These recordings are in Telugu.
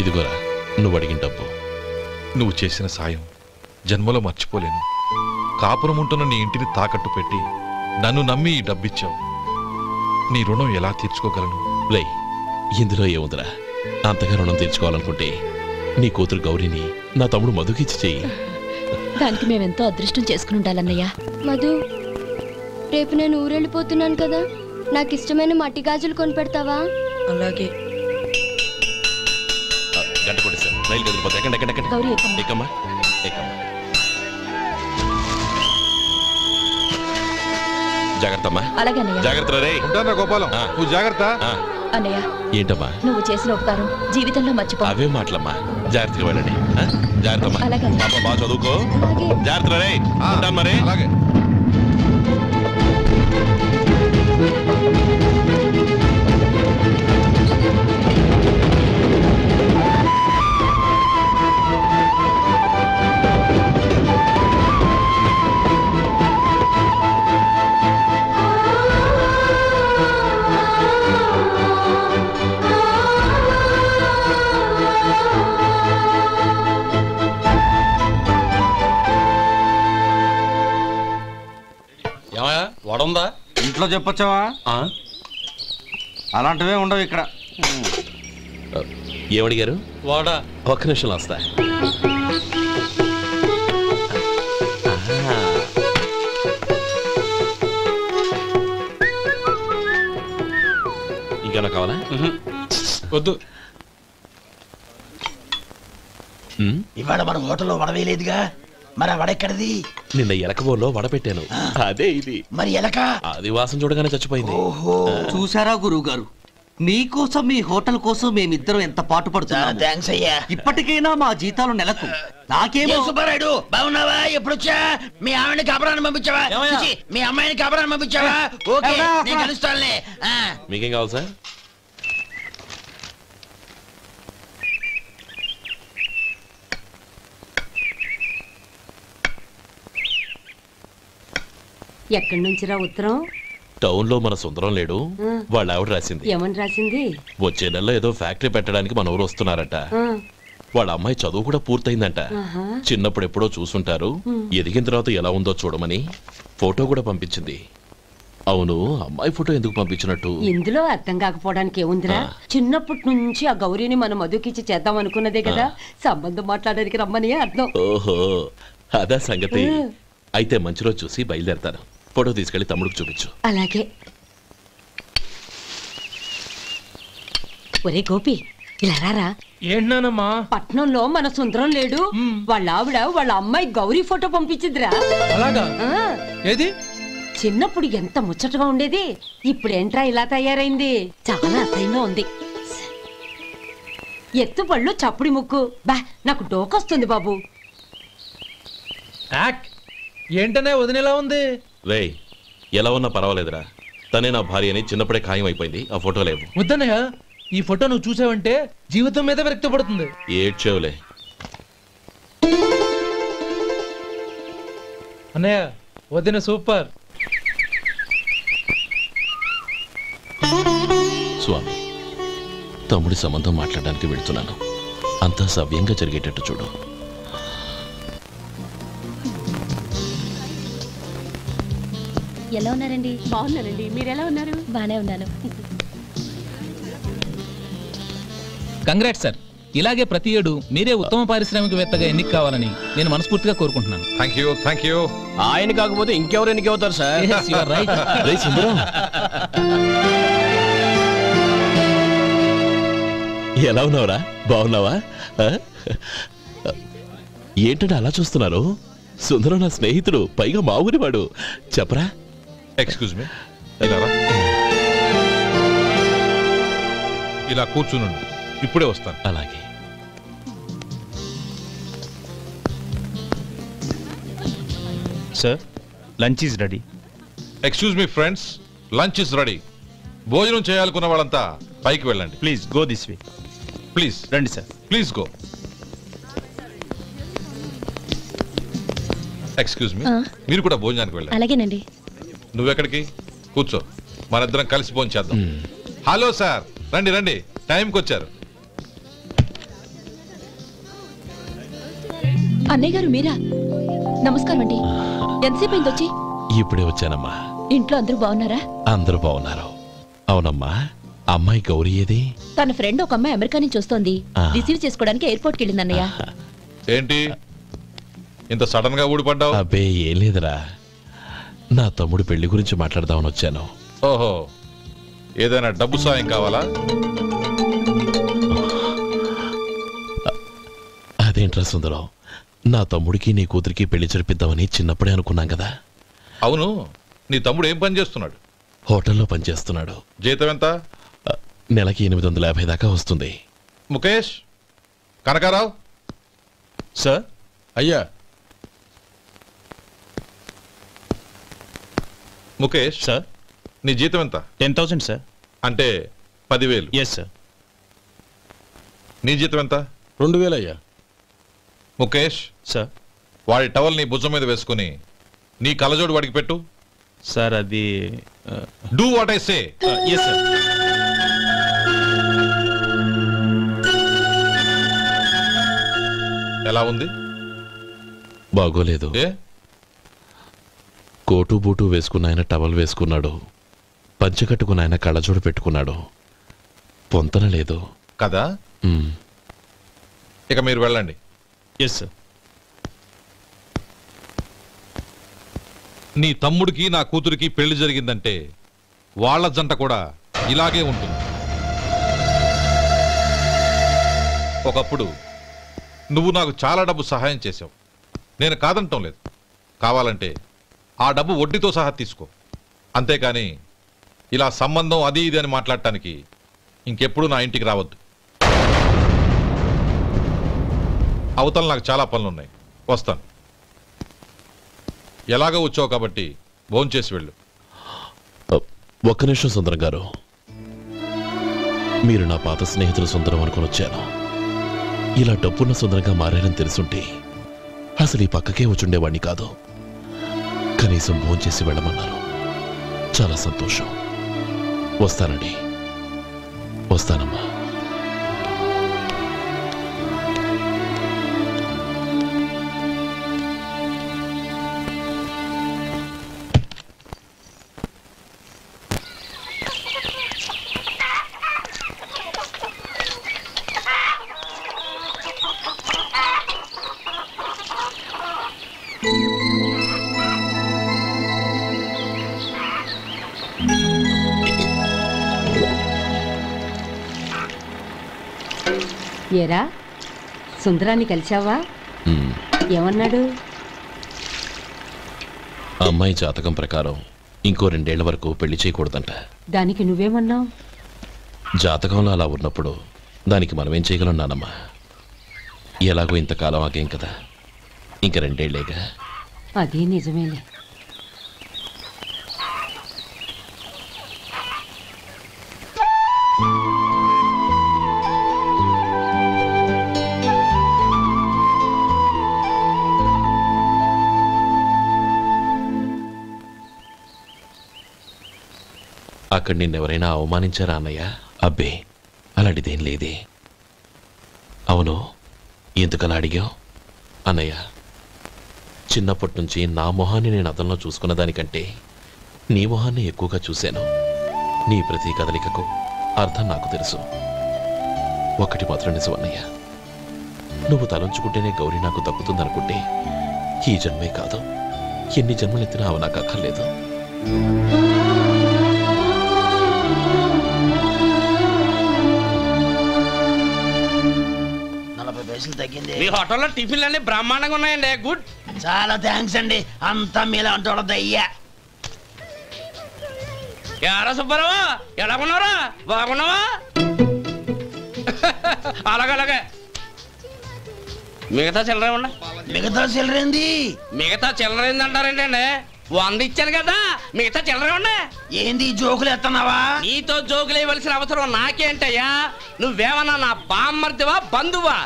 ఇదిగోరా నువ్వు అడిగిన డబ్బు. నువ్వు చేసిన సాయం జన్మలో మర్చిపోలేను. కాపురం ఉంటున్న నీ ఇంటిని తాకట్టు పెట్టి నన్ను నమ్మి ఈ డబ్బిచ్చావు. నీ రుణం ఎలా తీర్చుకోగలను? లే, ఇందులో ఏముందిరా? అంతగా రుణం తీర్చుకోవాలనుకుంటే నీ కూతురు గౌరీని నా తమ్ముడు మధుకిచ్చి చెయ్యి. దానికి మేమెంతో అదృష్టం చేసుకుని ఉండాలన్నయ్య. మధు, రేపు నేను ఊరెళ్ళిపోతున్నాను కదా, నాకు ఇష్టమైన మట్టి గాజులు కొనిపెడతావా? అలాగే. గంట కొట్టేశాను, రైలు కదిలిపోతే ఎక్కండి. గౌరీ ఎక్కమ్మా. జాగ్రత్తమ్మా. అలాగే అన్నయ్య. జాగ్రత్త రే. ఉంటానా గోపాలం, నువ్వు జాగ్రత్త. అన్నయ్య, ఏంటమ్మా నువ్వు చేసిన ఉపకారం జీవితంలో మర్చిపో. అవే మాటలమ్మా, జాగ్రత్తగా వెళ్ళండి. జాగ్రత్తమ్మా. అలాగే. పాప బాగా చదువుకో. జాగ్రత్త రే. ఉంటాను మరి. అలాగే. వడుందా? ఇంట్లో చెప్పొచ్చావా? అలాంటివే ఉండవు ఇక్కడ. ఏమడిగారు? వాడా. ఒక్క నిమిషంలో వస్తా. ఇంకేనా కావాలా? వద్దు. ఇవాళ మన హోటల్లో వడవేయలేదుగా, మరి వడెక్కడిది? నిన్న ఎలకబోల్లో వడ పెట్టాను, అదే ఇది. మరి ఎలక అది వాసన చూడగానే చచ్చిపోయింది. చూసారా గురువు గారు, మీకోసం మీ హోటల్ కోసం మేమిద్దరం ఎంత పాటు పడుతున్నాం. థాంక్స్ అయ్యా. ఇప్పటికైనా మా జీతాలు నెలకు నాకేమో. సుబ్బారాయుడు బాగున్నావా? ఎప్పుడొచ్చా? మీ ఆవిడని కబరాన్ని పంపించావా? మీ అమ్మాయిని కబరాన్ని పంపించావా? ఓకే, నేను కలుస్తానులే. మీకేం కావాలి సార్? ఎక్కడి నుంచిరా ఉత్తరం? టౌన్ లో మన సుందరం లేడు, వాళ్ళ ఆవిడ రాసింది. ఏమని రాసింది? వచ్చే నెలలో ఏదో ఫ్యాక్టరీ పెట్టడానికి మన ఊరు వస్తున్నారట. వాళ్ళ అమ్మాయి చదువు కూడా పూర్తయిందంట. చిన్నప్పుడు ఎప్పుడో చూసుంటారు, ఎదిగిన తర్వాత ఎలా ఉందో చూడమని ఫోటో కూడా పంపించింది. అవును, అమ్మాయి ఫోటో ఎందుకు పంపించినట్టు? ఇందులో అర్థం కాకపోవడానికి ఏముందిరా, చిన్నప్పటి నుంచి ఆ గౌరీని మనం మధుకిచ్చి చేద్దాం అనుకున్నదే కదా, సంబంధం మాట్లాడడానికి రమ్మని అర్థం. ఓహో, అదా సంగతి. అయితే మంచి రోజు చూసి బయలుదేరతాను. ఫోటో తీసుకెళ్లి తమ్ముడికి చూపించు. అలాగే. ఒరే గోపి, ఇలా రారా. ఏంటమ్మా? పట్నంలో మన సుందరం లేడు, వాళ్ళ ఆవిడ వాళ్ళ అమ్మాయి గౌరీ ఫోటో పంపించిద్దిరా. అలాగా? ఏది? చిన్నప్పుడు ఎంత ముచ్చటగా ఉండేది, ఇప్పుడేంట్రా ఇలా తయారైంది? చాలా అసహ్యంగా ఉంది. ఎత్తుపళ్ళు చప్పుడి ముక్కు, బా నాకు డోకొస్తుంది బాబు. ఏంటనే వదినేలా ఉంది? రే, ఎలా ఉన్నా పర్వాలేదురా, తనే నా భార్య అని చిన్నప్పుడే ఖాయం అయిపోయింది. ఆ ఫోటో లేవు. వద్దన్నయ్య, ఈ ఫోటో నువ్వు చూసావంటే జీవితం మీద వ్యక్తపడుతుంది. ఏడ్చేవులే. అన్నయ్య, వదిన సూపర్. స్వామి, తమ్ముడి సంబంధం మాట్లాడడానికి వెళుతున్నాను. అంతా సవ్యంగా జరిగేటట్టు చూడు. ఎలా ఉన్నారండి? బాగున్నానండి, మీరెలా ఉన్నారు? బానే ఉన్నాను. Congrats sir. ఇలాగే ప్రతి ఏడు మీరే ఉత్తమ పారిశ్రామికవేత్తగా ఎన్నిక కావాలని నేను మనస్ఫూర్తిగా కోరుకుంటున్నాను. Thank you. ఆయన కాకపోతే ఇంకెవరు ఎన్నిక అవుతారు సార్? ఎలా ఉన్నావురా? బాగున్నావా? ఏంటంటే అలా చూస్తున్నారు? సుందరం నా స్నేహితుడు, పైగా మా ఊరివాడు. చెప్పరా? ఎక్స్క్యూజ్ మీ, ఇలా కూర్చున్నాను, ఇప్పుడే వస్తాను. అలాగే. Sir, lunch is ready. Excuse me friends, lunch is ready. భోజనం చేయాలనుకున్న వాళ్ళంతా పైకి వెళ్ళండి. Please go this way. Please రండి sir. Please go. Excuse me, మీరు కూడా భోజనానికి వెళ్ళండి. అలాగేనండి. నువ్వెక్కడికి? కూర్చో, మనిద్దరం కలిసి భోజనం చేద్దాం. హలో సార్, రండి రండి, టైంకి వచ్చారు. అన్నయ్య గారు మీరా? నమస్కారం అండి. ఎంతసేపు అయింది వచ్చి? ఇప్పుడే వచ్చానమ్మా. ఇంట్లో అందరూ బాగున్నారా? అందరూ బాగున్నారు. అవునమ్మా, అమ్మాయి గౌరీ ఏది? తన ఫ్రెండ్ ఒక అమ్మాయి అమెరికా నుంచి వస్తోంది. ఆ. రిసీవ్ చేసుకోవడానికి ఎయిర్పోర్ట్కి వెళ్ళింది అన్నయ్య. ఏంటి ఇంత సడన్ గా ఊడిపడ్డావు? అబ్బే ఏం లేదురా, నా తమ్ముడు పెళ్లి గురించి మాట్లాడదామని వచ్చాను. ఓహో, ఏదైనా డబ్బు సాయం కావాలా? అదేంట్రా సుందరం, నా తమ్ముడికి నీ కూతురికి పెళ్లి జరిపిద్దామని చిన్నప్పుడే అనుకున్నాం కదా. అవును, నీ తమ్ముడు ఏం పని చేస్తున్నాడు? హోటల్లో పనిచేస్తున్నాడు. జీతం ఎంత? నెలకి 850 దాకా వస్తుంది. ముఖేష్, కనకారావు. సార్. అయ్యా ముఖేష్, సార్. నీ జీతం ఎంత? 10,000 సార్. అంటే 10,000. Yes sir. నీ జీతం ఎంత? 2,000 అయ్యా. ముఖేష్, సార్. వాడి టవల్ నీ భుజం మీద వేసుకుని నీ కళ్ళజోడు వాడికి పెట్టు. సార్ అది do what I say. Yes sir. ఎలా ఉంది? బాగోలేదు. ఏ? కోటు బూటు వేసుకున్న ఆయన టవల్ వేసుకున్నాడు, పంచె కట్టుకున్న ఆయన కళ్ళజోడు పెట్టుకున్నాడు. పొంతన లేదు కదా. ఇక మీరు వెళ్ళండి. Yes sir. నీ తమ్ముడికి నా కూతురికి పెళ్లి జరిగిందంటే వాళ్ళ జంట కూడా ఇలాగే ఉంటుంది. ఒకప్పుడు నువ్వు నాకు చాలా డబ్బు సహాయం చేశావు, నేను కాదంటం లేదు. కావాలంటే ఆ డబ్బు వడ్డీతో సహా తీసుకో. అంతేకాని ఇలా సంబంధం అది ఇది అని మాట్లాడటానికి ఇంకెప్పుడు నా ఇంటికి రావద్దు. అవతల నాకు చాలా పనులున్నాయి, వస్తాను. ఎలాగో వచ్చావు కాబట్టి భోంచేసి వెళ్ళు. ఒక్క నిమిషం సుందరం గారు, మీరు నా పాత స్నేహితులు సుందరం అనుకుని వచ్చాను. ఇలా డబ్బున్న సుందరంగా మారారని తెలుసుంటే అసలు ఈ పక్కకే వచ్చుండేవాణ్ణి కాదు. కనీసం భోంచేసి వెళ్ళమన్నారు, చాలా సంతోషం. వస్తానండి. వస్తానమ్మా. ఏరా, సుందరాన్ని కలిశావా? ఏమన్నాడు? అమ్మాయి జాతకం ప్రకారం ఇంకో 2 ఏళ్ల వరకు పెళ్లి చేయకూడదంట. దానికి నువ్వేమన్నావు? జాతకంలో అలా ఉన్నప్పుడు దానికి మనమేం చేయగలం నానమ్మా? ఎలాగో ఇంతకాలం ఆగేం కదా, ఇంక 2 ఏళ్లేగా. అదే నిజమేలే. అక్కడ నిన్నెవరైనా అవమానించారా అన్నయ్య? అబ్బే, అలాంటిదేం లేదే. అవును, ఎందుకలా అడిగావు? అన్నయ్య, చిన్నప్పటి నుంచి నా మొహాన్ని నేను అతనిలో చూసుకున్న దానికంటే నీ మొహాన్ని ఎక్కువగా చూశాను. నీ ప్రతి కదలికకు అర్థం నాకు తెలుసు. ఒకటి మాత్రం నిజం అన్నయ్య, నువ్వు తలంచుకుంటేనే గౌరీ నాకు దక్కుతుందనుకుంటే ఈ జన్మే కాదు, ఎన్ని జన్మలెత్తినా అవి నాకు అక్కర్లేదు. 40 పైసలు తగ్గింది. మీ హోటల్లో టిఫిన్లు అన్ని బ్రహ్మాండంగా ఉన్నాయండి. గుడ్. చాలా థ్యాంక్స్ అండి, అంతా మీలా అంటాడు అయ్యా. ఎరా సుబ్బారావు, ఎలా ఉన్నారా? బాగున్నావా? అలాగే మిగతా చిల్లర ఉన్నా. మిగతా చిల్లరేంది? మిగతా చిల్లరేంది అంటారేంటండి? 100 ఇచ్చాను కదా, మిగతా చిల్లరే ఉన్నా. ఏంది జోకులు ఎత్తన్నావా? నీతో జోకులు ఇవ్వాల్సిన అవసరం నాకేంటయ్యా? నువ్వేమన్నా నా బామ్మర్దివా, బంధువా?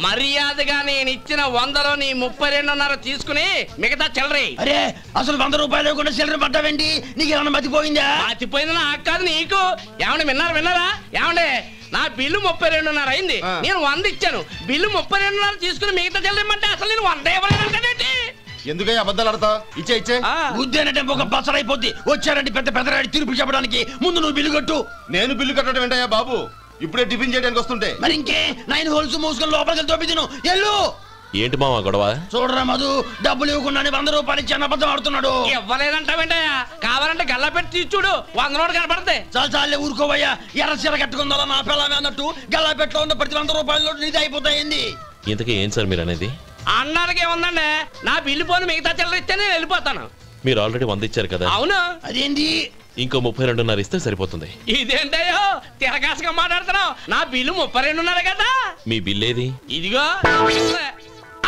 మర్యాదగా నేను ఇచ్చిన 100లో నీ 32.5 తీసుకుని మిగతా చిల్లరే. అరే, అసలు 100 రూపాయలు లేకుండా చిల్లర పడ్డావేంటి? నీకేమన్నా మతిపోయిందా? మతిపోయింది నాకు కాదు, నీకు. ఏమండి విన్నారా? ఏమండి నా బిల్లు 32.5 అయింది. నేను 100 ఇచ్చాను. బిల్లు 32.5 తీసుకుని మిగతా చెల్లిమంటే అసలు నేను 100 ఇవ్వలేదంటే ఎందుకయ్యా అబద్ధాలు ఆడతావు? ఇచ్చే ఉద్యానంటే ఒక బసరైపోద్ది. వచ్చారంటే పెద్ద పెద్దరాడి తీర్పు చెప్పడానికి ముందు నువ్వు బిల్లు కట్టు. నేను బిల్లు కట్టడం ఏంటయ్యా బాబు? ఇప్పుడే టిఫిన్ చేయడానికి వస్తుంటే. మరి ఇంకే 9 హోల్స్ మూసుకొని లోపలికి తోపి తిను. ఎల్లు. ఏంటి మావా గొడవ? చూడరా మధు, డబ్బులు ఇవ్వకుండానే 100 రూపాయలు ఇచ్చి అబద్ధం ఆడుతున్నాడు. ఇవ్వలేదంటావేంటయ్యా? కావాలంటే గల్లా పెట్టి తీసి చూడు, 100 నోటు కనపడతాయి. చాలే ఊరుకోవయ్యా. ఎర్ర చీర కట్టుకుందా నా పిల్లమే అన్నట్టు గల్లా పెట్లో ఉన్న ప్రతి 100 రూపాయలు నీది అయిపోతాయింది. ఇంతకీ ఏం సార్ మీరు అనేది? అన్నానికి ఏముందండి, నా బిల్లు పోను మిగతా చిల్లర ఇస్తే నేను వెళ్ళిపోతాను. మీరు ఆల్రెడీ 100 ఇచ్చారు కదా? అవును. అదేంటి? ఇంకో 32.5 ఇస్తే సరిపోతుంది. ఇదేంటయ్యో తిరగాసుగా మాట్లాడుతున్నావు? నా బిల్లు 32.5 కదా. మీ బిల్ ఏది? ఇదిగో.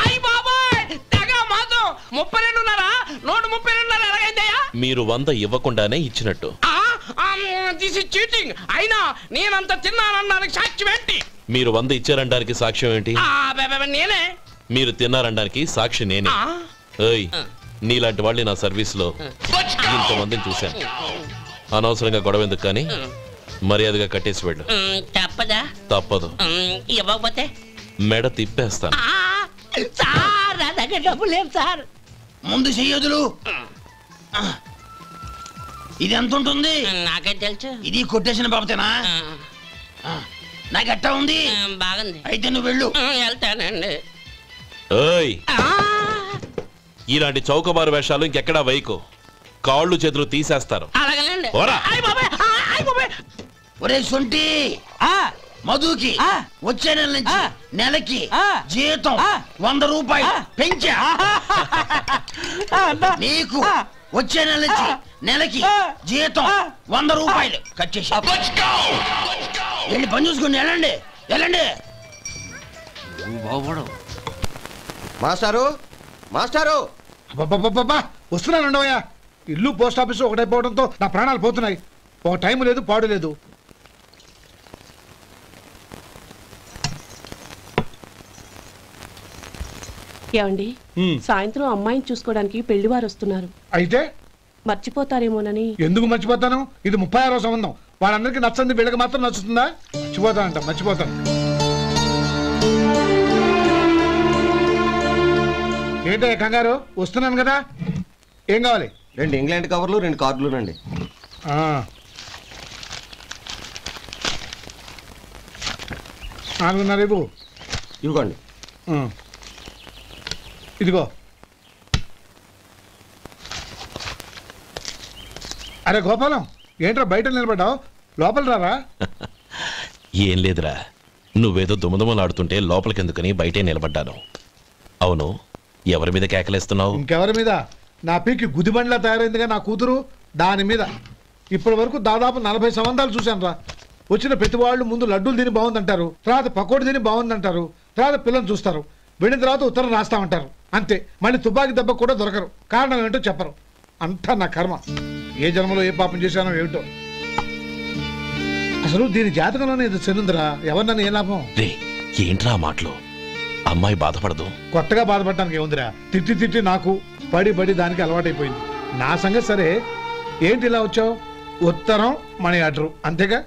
అయ్య బాబాయ్, తెగ మాత్రం 32.5 నోటు 32.5 ఎలాగైందయ్యా? మీరు 100 ఇవ్వకుండానే ఇచ్చినట్టు. This is cheating. అయినా నేనంత తిన్నానన్నానికి సాక్ష్యం ఏంటి? మీరు 100 ఇచ్చారనడానికి సాక్ష్యం ఏంటి? నేనే. మీరు తిన్నారనడానికి సాక్షి నేనే. ఏయ్, నీలాంటి వాళ్ళని నా సర్వీస్ లో ఇంతమందిని చూశాను. అనవసరంగా గొడవ ఎందుకు కానీ మర్యాదగా కట్టేసి వెళ్ళు. తప్పదా? తప్పదు. ఇవ్వకపోతే మెడ తిప్పేస్తాను. సార్ నా దగ్గర డబ్బు లేదు సార్. ముందు చెయ్యదులు. ఇది ఎంత ఉంటుంది? నాకే తెలుసు. ఇది కొట్టేసిన బాబతేనా? నాకు ఎట్టా ఉంది? బాగుంది. అయితే నువ్వు వెళ్ళు. వెళ్తానండి. ఏయ్, ఇలాంటి చౌకబారు వేషాలు ఇంకెక్కడా వైకు. కాళ్ళు చేతులు తీసేస్తారు. అలాగేనండి. పోరా. ఒరే సొంటి, మధుకి వచ్చే నెల నుంచి నెలకి జీతం 100 రూపాయలు పెంచా. నీకు వచ్చే నెల నుంచి నెలకి జీతం 100 రూపాయలు కట్ చేసి వెళ్ళి పని చూసుకుని వెళ్ళండి. వెళ్ళండి. మాస్టారు, మాస్టారు, వస్తున్నాను ఉండవయ్యా. ఇల్లు పోస్ట్ ఆఫీసు ఒకటైపోవడంతో నా ప్రాణాలు పోతున్నాయి. ఒక టైం లేదు, పాడు లేదు. ఏమండి, సాయంత్రం అమ్మాయిని చూసుకోవడానికి పెళ్లివారు వస్తున్నారు. అయితే మర్చిపోతారేమోనని. ఎందుకు మర్చిపోతాను? ఇది 36వ సంబంధం. వాళ్ళందరికీ నచ్చంది వీళ్ళకి మాత్రం నచ్చుతుందా? మర్చిపోతానంట, మర్చిపోతాను. ఏంటో కంగారు? వస్తున్నాను కదా. ఏం కావాలి? 2 ఇంగ్లాండ్ కవర్లు, 2 కార్డులు రండి. రేపు ఇవ్వండి. ఇదిగో. అరే గోపాలం, ఏంట్రా బయట నిలబడ్డావు? లోపల రారా. ఏం లేదురా, నువ్వేదో దుమదుమలాడుతుంటే లోపలికెందుకని బయటే నిలబడ్డాను. అవును, ఎవరి మీద కేకలేస్తున్నావు? ఇంకెవరి మీద? నా పీకి గుదిబండ్లా తయారైందిగా నా కూతురు, దాని మీద. ఇప్పటి వరకు దాదాపు 40 సంబంధాలు చూశాను రా. వచ్చిన ప్రతి వాళ్ళు ముందు లడ్డూలు తిని బాగుందంటారు, తర్వాత పకోడి తిని బాగుందంటారు, తర్వాత పిల్లలు చూస్తారు, వెళ్ళిన తర్వాత ఉత్తరం రాస్తామంటారు. అంతే. మళ్ళీ తుపాకి దెబ్బ కూడా దొరకరు. కారణం ఏంటో చెప్పరు. అంతా నా కర్మ. ఏ జన్మలో ఏ పాపం చేశానో ఏమిటో. అసలు దీని జాతకంలోనే ఇది చెందుందిరా. ఎవరినన్నా ఏ లాభం? ఏంట్రా మాటలు? అమ్మాయి బాధపడదు. కొత్తగా బాధపడటానికి ఏముందిరా? తిట్టి తిట్టి నాకు పడి పడి దానికి అలవాటైపోయింది. నా సంగతి సరే, ఏంటి ఇలా వచ్చావు? ఉత్తరం, మనీ ఆర్డర్, అంతేగా?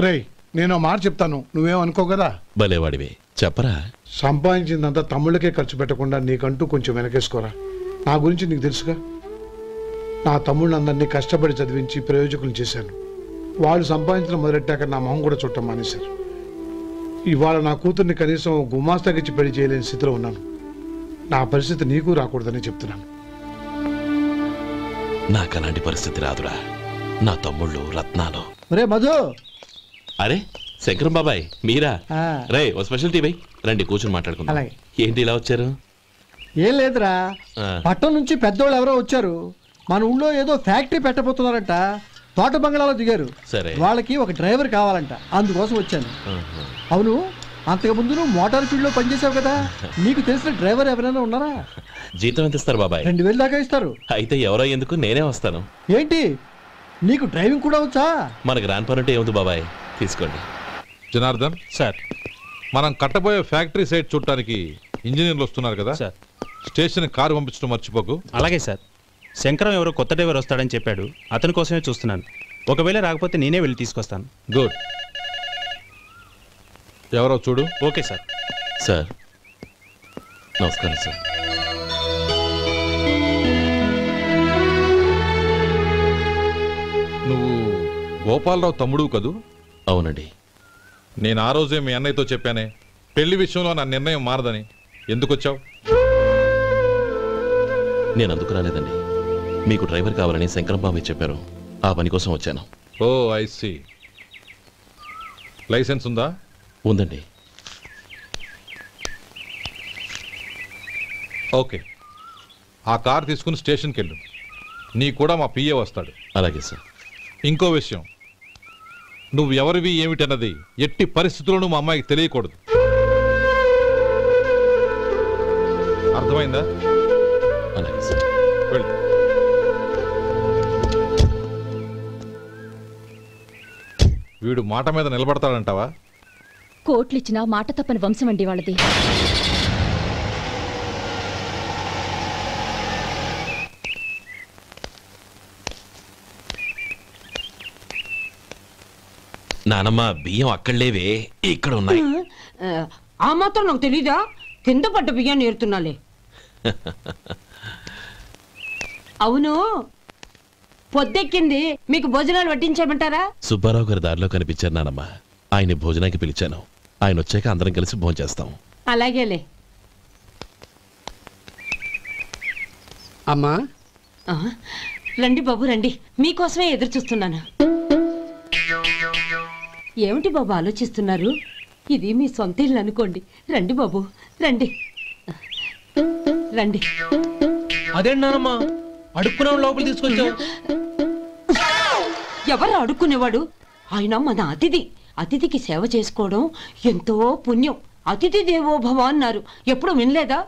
రేయ్, నేను మాట చెప్తాను, నువ్వేమనుకో కదా. భలేవాడివి, చెప్పరా. సంపాదించిందంతా తమ్ముళ్ళకే ఖర్చు పెట్టకుండా నీకంటూ కొంచెం వెనకేసుకోరా. నా గురించి నీకు తెలుసుగా. నా తమ్ముళ్ళందరినీ కష్టపడి చదివించి ప్రయోజకులు చేశాను. వాళ్ళు సంపాదించడం మొదలెట్టాక నా మొహం కూడా చుట్టం మానేశారు. ఇవాళ నా కూతుర్ని కనీసం గుమాస్తాకిచ్చి పెళ్లి చేయలేని స్థితిలో ఉన్నాను. నా పరిస్థితి నీకు రాకూడదని చెప్తున్నాను. నాకు అలాంటి పరిస్థితి రాదురా. నా తమ్ముళ్ళు రత్నాలు. రే మధు. అరే శంకరం బాబాయ్, మీరా? రే, ఓ స్పెషల్ టీ బై. రండి కూర్చొని మాట్లాడుకుందాం. ఏంటి ఇలా వచ్చారు? ఏం లేదురా, పట్టణం నుంచి పెద్దోళ్ళు ఎవరో వచ్చారు. మన ఊళ్ళో ఏదో ఫ్యాక్టరీ పెట్టబోతున్నారంట. తోట బంగ్లాలో దిగారు. సరే, వాళ్ళకి ఒక డ్రైవర్ కావాలంట, అందుకోసం వచ్చాను. అవును, అంతకు ముందు నువ్వు మోటార్ ఫీల్డ్ లో పనిచేసావు కదా, నీకు తెలిసిన డ్రైవర్ ఎవరైనా ఉన్నారా? జీతం ఎంత ఇస్తారు బాబాయ్? 2000 దాకా ఇస్తారు. అయితే ఎవరో ఎందుకు, నేనే వస్తాను. ఏంటి, నీకు డ్రైవింగ్ కూడా వచ్చా? మన గ్రాండ్ పనుంటే ఏముంది బాబాయ్, తీసుకోండి. జనార్దన్ సార్, మనం కట్టబోయే ఫ్యాక్టరీ సైట్ చూడటానికి ఇంజనీర్లు వస్తున్నారు కదా సార్. స్టేషన్ కారు పంపించడం మర్చిపోకు. అలాగే సార్. శంకరం ఎవరో కొత్త డ్రైవర్ వస్తాడని చెప్పాడు, అతని కోసమే చూస్తున్నాను. ఒకవేళ రాకపోతే నేనే వెళ్ళి తీసుకొస్తాను. గుడ్. ఎవరో చూడు. Okay sir. సార్ నమస్కారం సార్. నువ్వు గోపాలరావు తమ్ముడు కదూ? అవునండి. నేను ఆ రోజే మీ అన్నయ్యతో చెప్పానే పెళ్లి విషయంలో నా నిర్ణయం మారదని. ఎందుకు వచ్చావు? నేను అందుకు రాలేదండి. మీకు డ్రైవర్ కావాలని శంకరం బాబాయ్ చెప్పారు. ఆ పని కోసం వచ్చాను. ఓ ఐ సీ. లైసెన్స్ ఉందా? ఉందండి. ఓకే, ఆ కార్ తీసుకుని స్టేషన్కి వెళ్ళు. నీ కూడా మా పిఏ వస్తాడు. అలాగే సార్. ఇంకో విషయం, నువ్వు ఎవరివి ఏమిటన్నది ఎట్టి పరిస్థితుల్లోనూ మా అమ్మాయికి తెలియకూడదు. అర్థమైందా? అలాగే సార్. వెళ్ళు. వీడు మాట మీద నిలబడతాడంటావా? కోట్లిచ్చినా మాట తప్పని వంశం అండి వాళ్ళది. నానమ్మ బియ్యం అక్కడలేవే, ఇక్కడ ఉన్నాయి. ఆ మాత్రం నాకు తెలీదా? కింద పడ్డ బియ్యాన్ని ఏరుతున్నాలే. అవును, పొద్దెక్కింది, మీకు భోజనాలు వడ్డించమంటారా? సుబ్బారావు గారి దారిలో కనిపించారు నానమ్మ. ఆయన భోజనానికి పిలిచాను. ఆయన వచ్చాక అందరం కలిసి భోజనం చేస్తాం. అలాగేలే. అమ్మా రండి బాబు రండి, మీకోసమే ఎదురు చూస్తున్నాను. ఏమిటి బాబు ఆలోచిస్తున్నారు? ఇది మీ సొంత ఇల్లు అనుకోండి. రండి బాబు రండి రండి. అదేంటమ్మా అడుక్కునే లోపల తీసుకొచ్చావు? ఎవరు అడుక్కునేవాడు? ఆయన మన అతిథి. అతిథికి సేవ చేసుకోవడం ఎంతో పుణ్యం. అతిథి దేవో భవ అన్నారు. ఎప్పుడు వినలేదా?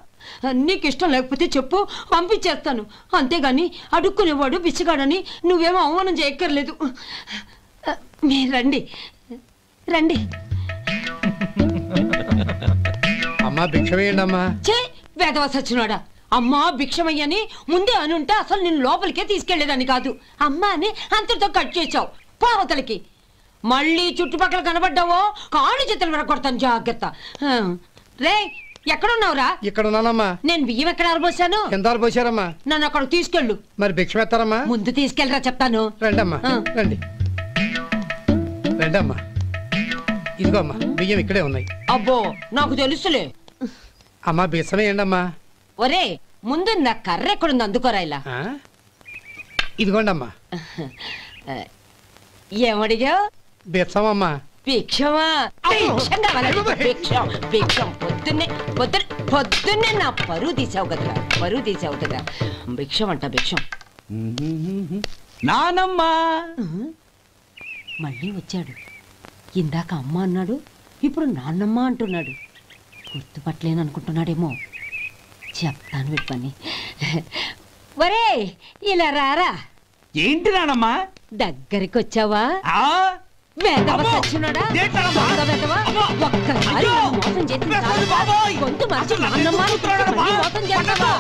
నీకు ఇష్టం లేకపోతే చెప్పు, పంపించేస్తాను. అంతేగాని అడుక్కునేవాడు బిచ్చగాడని నువ్వేమో అవమానం చేయక్కర్లేదు. మీరు రండి రండి. అమ్మా భిక్ష వేయండి అమ్మా. చే వేదవ సచ్చినోడా, అమ్మా భిక్షమయ్యని ముందే అనుంటే అసలు నిన్ను లోపలికే తీసుకెళ్లేదని కాదు. అమ్మా అని అంతటితో కట్ చేసావు. పోవతలకి మళ్ళీ చుట్టుపక్కల కనబడ్డావో కాళ్ళు చేతులు విరగొడతాను, జాగ్రత్త. రే ఎక్కడున్నావురా? ఇక్కడ ఉన్నానమ్మా. నేను బియ్యం ఎక్కడ ఆరబోసాను? కింద ఆరబోసారమ్మా. నన్ను అక్కడ తీసుకెళ్ళు. మరి భిక్ష పెడతారమ్మా? ముందు తీసుకెళ్ళరా చెప్తాను. రండమ్మా రండి రండమ్మా. ఇదిగో అమ్మా బియ్యం ఇక్కడే ఉన్నాయి. అబ్బో నాకు తెలుసులే. అమ్మా బిచ్చం వేయండి అమ్మా. ఒరే ముందు నా కర్ర ఎక్కడుంది, అందుకోరా ఇలా. ఇదిగోండి అమ్మా. ఏమడిగా? బిచ్చమమ్మా. భిక్షమా? భిక్షం కావాలండి. భిక్షం భిక్షం. పొద్దున్నే నా పరువు తీసావు కదరా, పరువు తీసావు కదా. భిక్షం అంట భిక్షం. నానమ్మా మళ్ళీ వచ్చాడు. ఇందాక అమ్మ అన్నాడు, ఇప్పుడు నాన్నమ్మ అంటున్నాడు. గుర్తుపట్టలేను అనుకుంటున్నాడేమో. చెప్తాను వీటి పని. ఒరే ఇలా రారా. ఏంటి నానమ్మా? దగ్గరికి వచ్చావా? ఒక్కసారి మోసం చేసి గొంతు మార్చి నాన్నమ్మ మోసం చేస్తావా?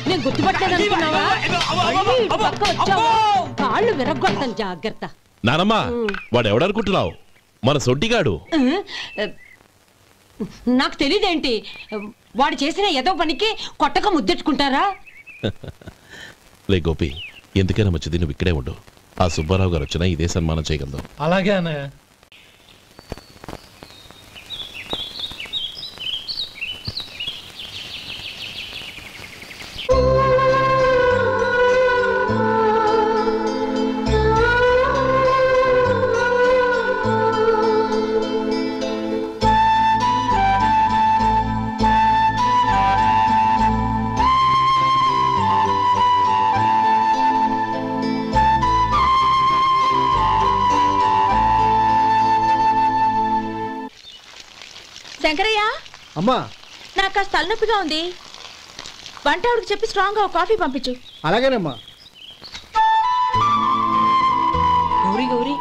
నేను గుర్తుపట్టలేదు అనుకున్నావా? పక్క వచ్చావా? కాళ్ళు విరగొడతాను, జాగ్రత్త. నానమ్మ వాడు ఎవడనుకుంటున్నావు? మన సొంటిగాడు. నాకు తెలియదేంటి? వాడు చేసిన ఏదో పనికి కొట్టక ముద్దెట్టుకుంటారా? లే గోపి, ఎందుకైనా మంచిది నువ్వు ఇక్కడే ఉండు. ఆ సుబ్బారావు గారు వచ్చినా ఇదే సన్మానం చేయగలదు. అలాగే అన్నయ్య. శంకరయ్య అమ్మా నాకు కాస్త తలనొప్పిగా ఉంది. వంట ఆవిడకి చెప్పి స్ట్రాంగ్ గా కాఫీ పంపించు. అలాగేనమ్మా. గౌరీ గౌరీ,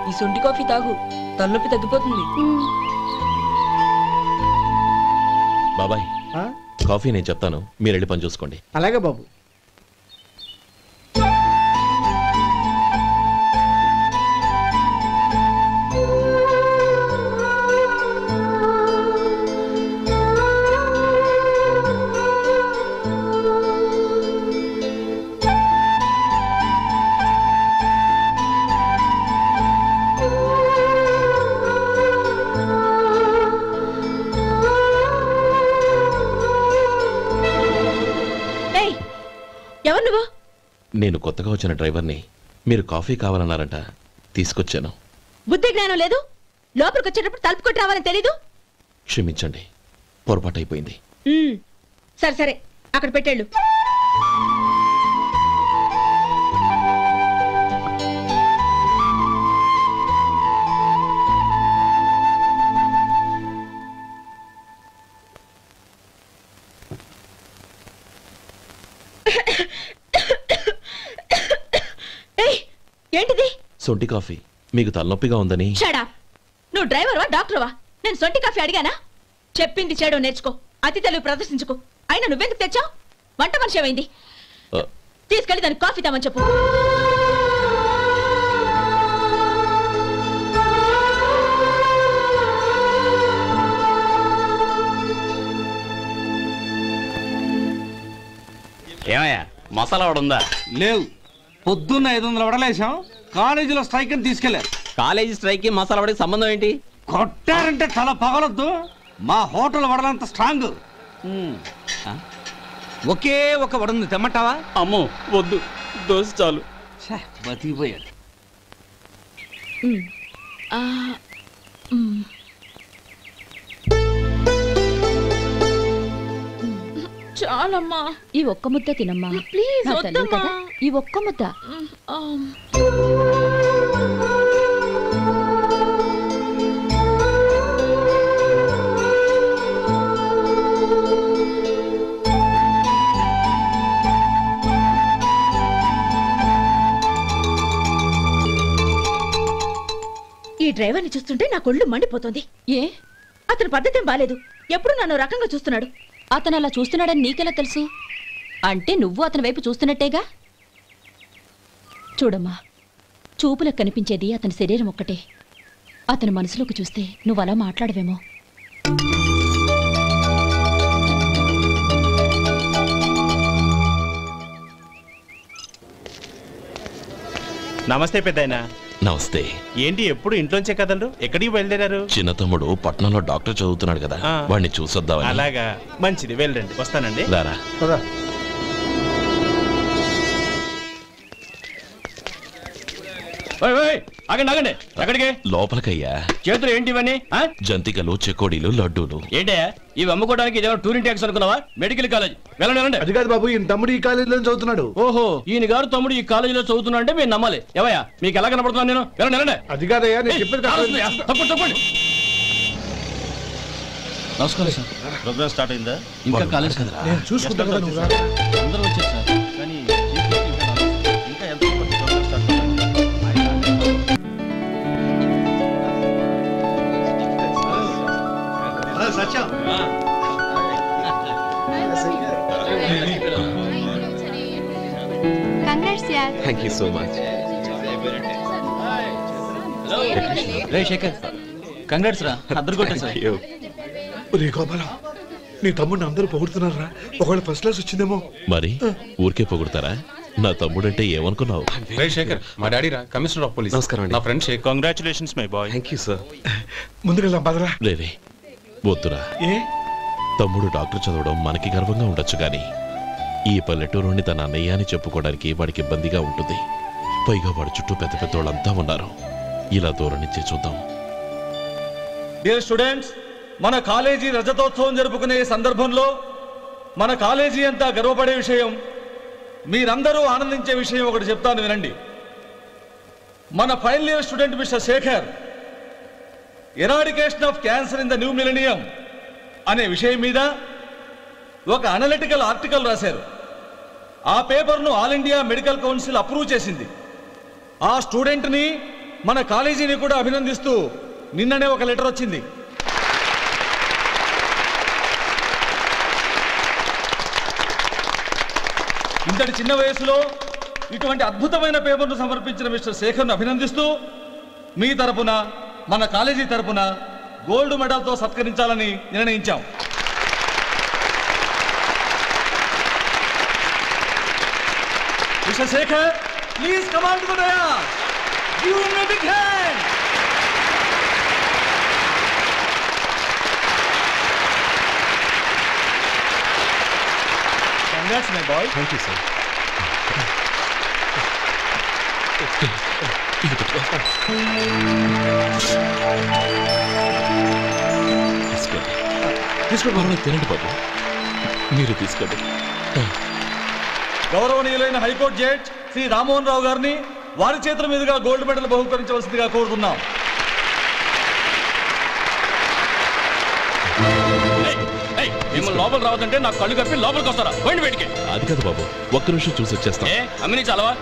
ఈ సొంటి కాఫీ తాగు, తలనొప్పి తగ్గిపోతుంది. బాబాయ్ కాఫీ నేను చెప్తాను, మీరు వెళ్ళి పని చూసుకోండి. అలాగే బాబు. నేను కొత్తగా వచ్చిన డ్రైవర్ని. మీరు కాఫీ కావాలన్నారంట, తీసుకొచ్చాను. బుద్ధి జ్ఞానం లేదు. లోపలికి వచ్చేటప్పుడు తలుపు కొట్టి రావాలని తెలీదు. క్షమించండి, పొరపాటు అయిపోయింది. సరే సరే, అక్కడ పెట్టేళ్ళు. ఏంటిది? సొంటి కాఫీ. మీకు తలనొప్పిగా ఉందని. Shut up. నువ్వు డ్రైవర్వా డాక్టర్వా? నేను సొంటి కాఫీ అడిగానా? చెప్పింది చేయడం నేర్చుకో, అతి తెలివి ప్రదర్శించుకో. అయినా నువ్వెందుకు తెచ్చావు? వంట మనిషి ఏమైంది? తీసుకెళ్ళి దానికి కాఫీ తామని చెప్పు. ఏమయ్యా మసాలా వడ ఉందా? లేవు. పొద్దున్న 500 వడలేసాం. కాలేజీలో స్ట్రైక్ అని తీసుకెళ్లారు. కాలేజీ స్ట్రైక్ కి మసాలా వడకి సంబంధం ఏంటి? కొట్టారంటే తల పగలొద్దు. మా హోటల్ వడలంత స్ట్రాంగ్. ఒకే ఒక వడను తెమ్మంటావా? అమ్మో వద్దు, దోశ చాలు. బతికిపోయాడు. చాలమ్మా, ఈ ఒక్క ముద్ద తినమ్మా ప్లీజ్. నా తల్లి కదా, ఈ ఒక్క ముద్ద. ఈ డ్రైవర్ని చూస్తుంటే నా కొళ్ళు మండిపోతుంది. ఏ? అతని పద్ధతి ఏం బాలేదు. ఎప్పుడు నన్ను రకంగా చూస్తున్నాడు. అతను అలా చూస్తున్నాడని నీకెలా తెలుసు? అంటే నువ్వు అతని వైపు చూస్తున్నట్టేగా. చూడమ్మా, చూపులకు కనిపించేది అతని శరీరం ఒక్కటే. అతని మనసులోకి చూస్తే నువ్వు అలా మాట్లాడవేమో. నమస్తే పెద్దాయనా. నమస్తే. ఏంటి ఎప్పుడు ఇంట్లోంచే కదలరు? ఎక్కడికి బయలుదేరారు? చిన్న తమ్ముడు పట్నంలో డాక్టర్ చదువుతున్నాడు కదా, వాడిని చూసొద్దామని. అలాగా, మంచిది, వెళ్ళండి. వస్తానండి. రారా. ఆగండి ఆగండి, ఎక్కడికి? లోపలికయ్యా. చేతులు ఏంటి ఇవన్నీ? జంతికలు, చెకోడీలు, లడ్డూలు. ఏంటయ్యా ఇవి అమ్ముకోవడానికి ఇదేమో టూరింగ్ ట్యాక్స్ అనుకున్నావా? Medical college. వెళ్ళండి వెళ్ళండి. అది కాదు బాబు, ఈయన తమ్ముడు ఈ కాలేజీలో చదువుతున్నాడు. ఓహో, ఈయన గారు తమ్ముడు ఈ కాలేజీలో చదువుతున్నా అంటే మీరు నమ్మాలి. ఏవయ్యా మీకు ఎలా కనపడుతున్నాను నేను? వెళ్ళండి వెళ్ళండి. అది కాదయ్యా, నేను చెప్పేది తప్పండి తప్పండి. నమస్కారం సార్. ప్రోగ్రామ్ స్టార్ట్ అయిందా? ఇంకా కాలేజ్ కదా. నేను చూసుకుంటా కదా. నువ్వు అందరూ వచ్చారు సార్, కానీ ఇంకా ఎంత ప్రోగ్రామ్ స్టార్ట్ అవ్వాలి. సత్యం. కంగ్రాట్స్ యార్. Thank you so much. రే శేఖర్, కంగ్రాట్స్ రా, అద్దరు కొట్టా సార్. రే గోపాలం, నీ తమ్ముడిని అందరూ పొగుడుతున్నారా? ఒకవేళ ఫస్ట్ క్లాస్ వచ్చిందేమో. మరి ఊరికే పొగుడతారా? నా తమ్ముడంటే ఏమనుకున్నావు? రే శేఖర్, మా డాడీ రా, కమిషనర్ ఆఫ్ పోలీస్. నమస్కారం అండి. నా friend Shekhar. Congratulations my boy. Thank you sir. ముందుకెళ్దాం పదరా. రేరే వద్దురా. ఏ? తమ్ముడు డాక్టర్ చదవడం మనకి గర్వంగా ఉండొచ్చు, కానీ ఈ పల్లెటూరుని తన అన్నయ్య అని చెప్పుకోవడానికి వాడికి ఇబ్బందిగా ఉంటుంది. పైగా వాడి చుట్టూ పెద్ద పెద్ద వాళ్ళంతా ఉన్నారు. ఇలా దూరం నుంచి చూద్దాం. డియర్ స్టూడెంట్స్, మన కాలేజీ రజతోత్సవం జరుపుకునే సందర్భంలో మన కాలేజీ అంతా గర్వపడే విషయం, మీరందరూ ఆనందించే విషయం ఒకటి చెప్తాను వినండి. మన final year student mister Shekhar eradication of cancer in the new millennium అనే విషయం మీద ఒక అనలిటికల్ ఆర్టికల్ రాశారు. ఆ పేపర్ను all India medical council approve చేసింది. ఆ స్టూడెంట్ని, మన కాలేజీని కూడా అభినందిస్తూ నిన్ననే ఒక లెటర్ వచ్చింది. ఇంతటి చిన్న వయసులో ఇటువంటి అద్భుతమైన పేపర్ను సమర్పించిన మిస్టర్ శేఖర్ను అభినందిస్తూ మీ తరపున, మన కాలేజీ తరపున గోల్డ్ మెడల్తో సత్కరించాలని నిర్ణయించాం. Mister Shekhar, please come on to the dais. Give him a big hand. Congrats, my boy. Thank you, sir. తీసుకోండి తినండి బాబు, మీరు తీసుకోండి. గౌరవనీయులైన హైకోర్టు జడ్జ్ శ్రీ రామ్మోహన్ రావు గారిని వారి చేతుల మీదుగా గోల్డ్ మెడల్ బహుకరించవలసిందిగా కోరుతున్నాం. మిమ్మల్ని లోపల రావద్దంటే నాకు కళ్ళు కప్పి లోపలికి వస్తారా? పోయింది బయటికి. అది కాదు బాబు, ఒక్క నిమిషం చూసి వచ్చేస్తాం. అమ్మిని చాలవా?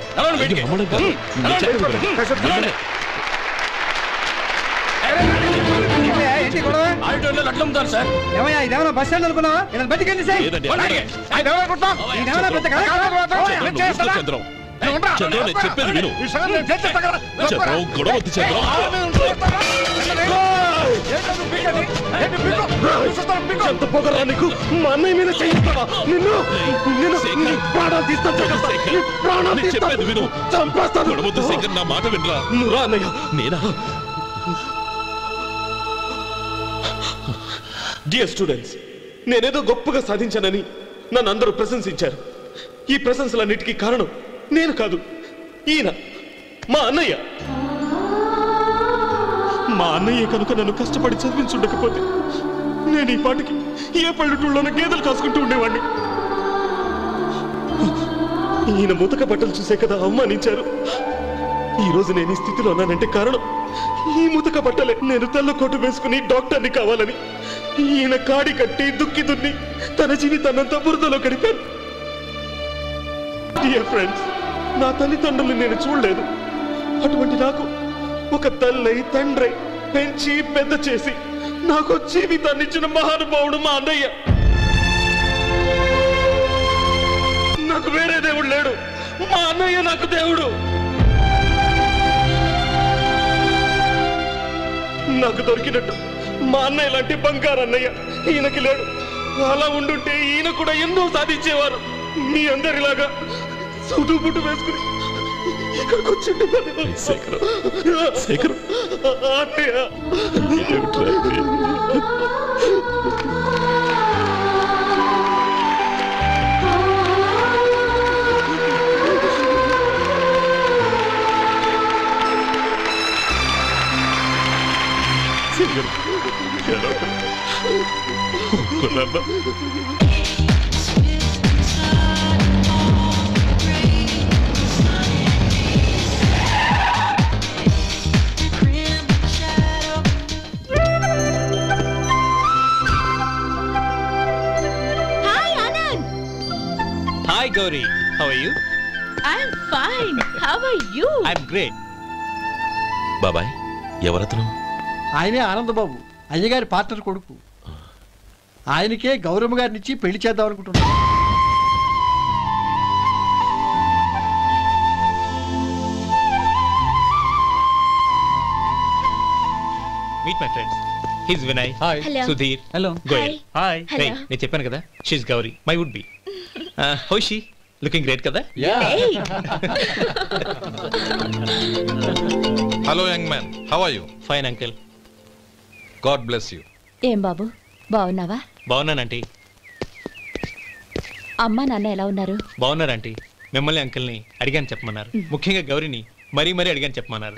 ఆడిటోరియంలో లడ్లు అమ్ముతారు సార్. ఏమయ్యా ఇదేమన్నా బస్ స్టాండ్ అనుకున్నావా? ఇలా బతికండి సార్. చంద్రం నేను చెప్పేది విను. చంద్రం గొడవ వద్దు చంద్రం. ఎంత పొగరా నీకు? మా అన్నయ్య మీద చేయిస్తావా? నిన్ను ప్రాణాలు చెప్పేది విను. చంపేస్తాను. గొడవద్దు శంకర్, నా మాట వినరా. నువ్వు రా అన్నయ్య. నేనా? డియర్ స్టూడెంట్స్, నేనేదో గొప్పగా సాధించానని నన్ను అందరూ ప్రశంసించారు. ఈ ప్రశంసలన్నిటికీ కారణం నేను కాదు, ఈయన మా అన్నయ్య. మా అన్నయ్య కనుక నన్ను కష్టపడి చదివించుండకపోతే నేను ఈ పాటికి ఏ పల్లెటూళ్ళలోనూ గేదెలు కాసుకుంటూ ఉండేవాడిని. ఈయన ముతక బట్టలు చూసే కదా అవమానించారు. ఈ రోజు నేను ఈ స్థితిలో ఉన్నానంటే కారణం ఈ ముతక బట్టలే. నేను తెల్ల కోటు వేసుకుని డాక్టర్ని కావాలని ఈయన కాడి కట్టి దుక్కి దున్ని తన జీవితాన్నంతా బురదలో గడిపాను. డియర్ ఫ్రెండ్స్, నా తల్లిదండ్రులు నేను చూడలేదు. అటువంటి నాకు ఒక తల్లై తండ్రి పెంచి పెద్ద చేసి నాకు జీవితాన్ని ఇచ్చిన మహానుభావుడు మా అన్నయ్య. నాకు వేరే దేవుడు లేడు, మా అన్నయ్య నాకు దేవుడు. నాకు దొరికినట్టు మా అన్నయ్య లాంటి బంగారు అన్నయ్య ఈయనకి లేడు. అలా ఉండుంటే ఈయన కూడా ఎన్నో సాధించేవారు. మీ అందరిలాగా సూటు బుట్టు వేసుకుని ఇక్కడికి వచ్చిండు. Hi Gauri, how are you? I'm fine. How are you? I'm great. బాబాయ్, ఎవరతను? ఆయనే ఆనందబాబు, అయ్యగారి పార్ట్నర్ కొడుకు. ఆయనకే గౌరమ్మ గారిని ఇచ్చి పెళ్లి చేద్దాం అనుకుంటున్నాను. Meet my friends. He's Vinay. Hi. Hello. Sudhir. Hello. Goyal. Hi. Hey, నేను చెప్పాను కదా, she's Gauri, my would be. How is she? Looking great కదా? Hello young man, how are you? Fine uncle. God bless you. ఏం బాబు, బాగున్నావా? బాగున్నానంటీ. అమ్మా నాన్న ఎలా ఉన్నారు? బాగున్నారంటీ. మిమ్మల్ని అంకుల్ని అడిగాను చెప్పమన్నారు. ముఖ్యంగా గౌరిని మరీ మరీ అడిగాను చెప్పమన్నారు.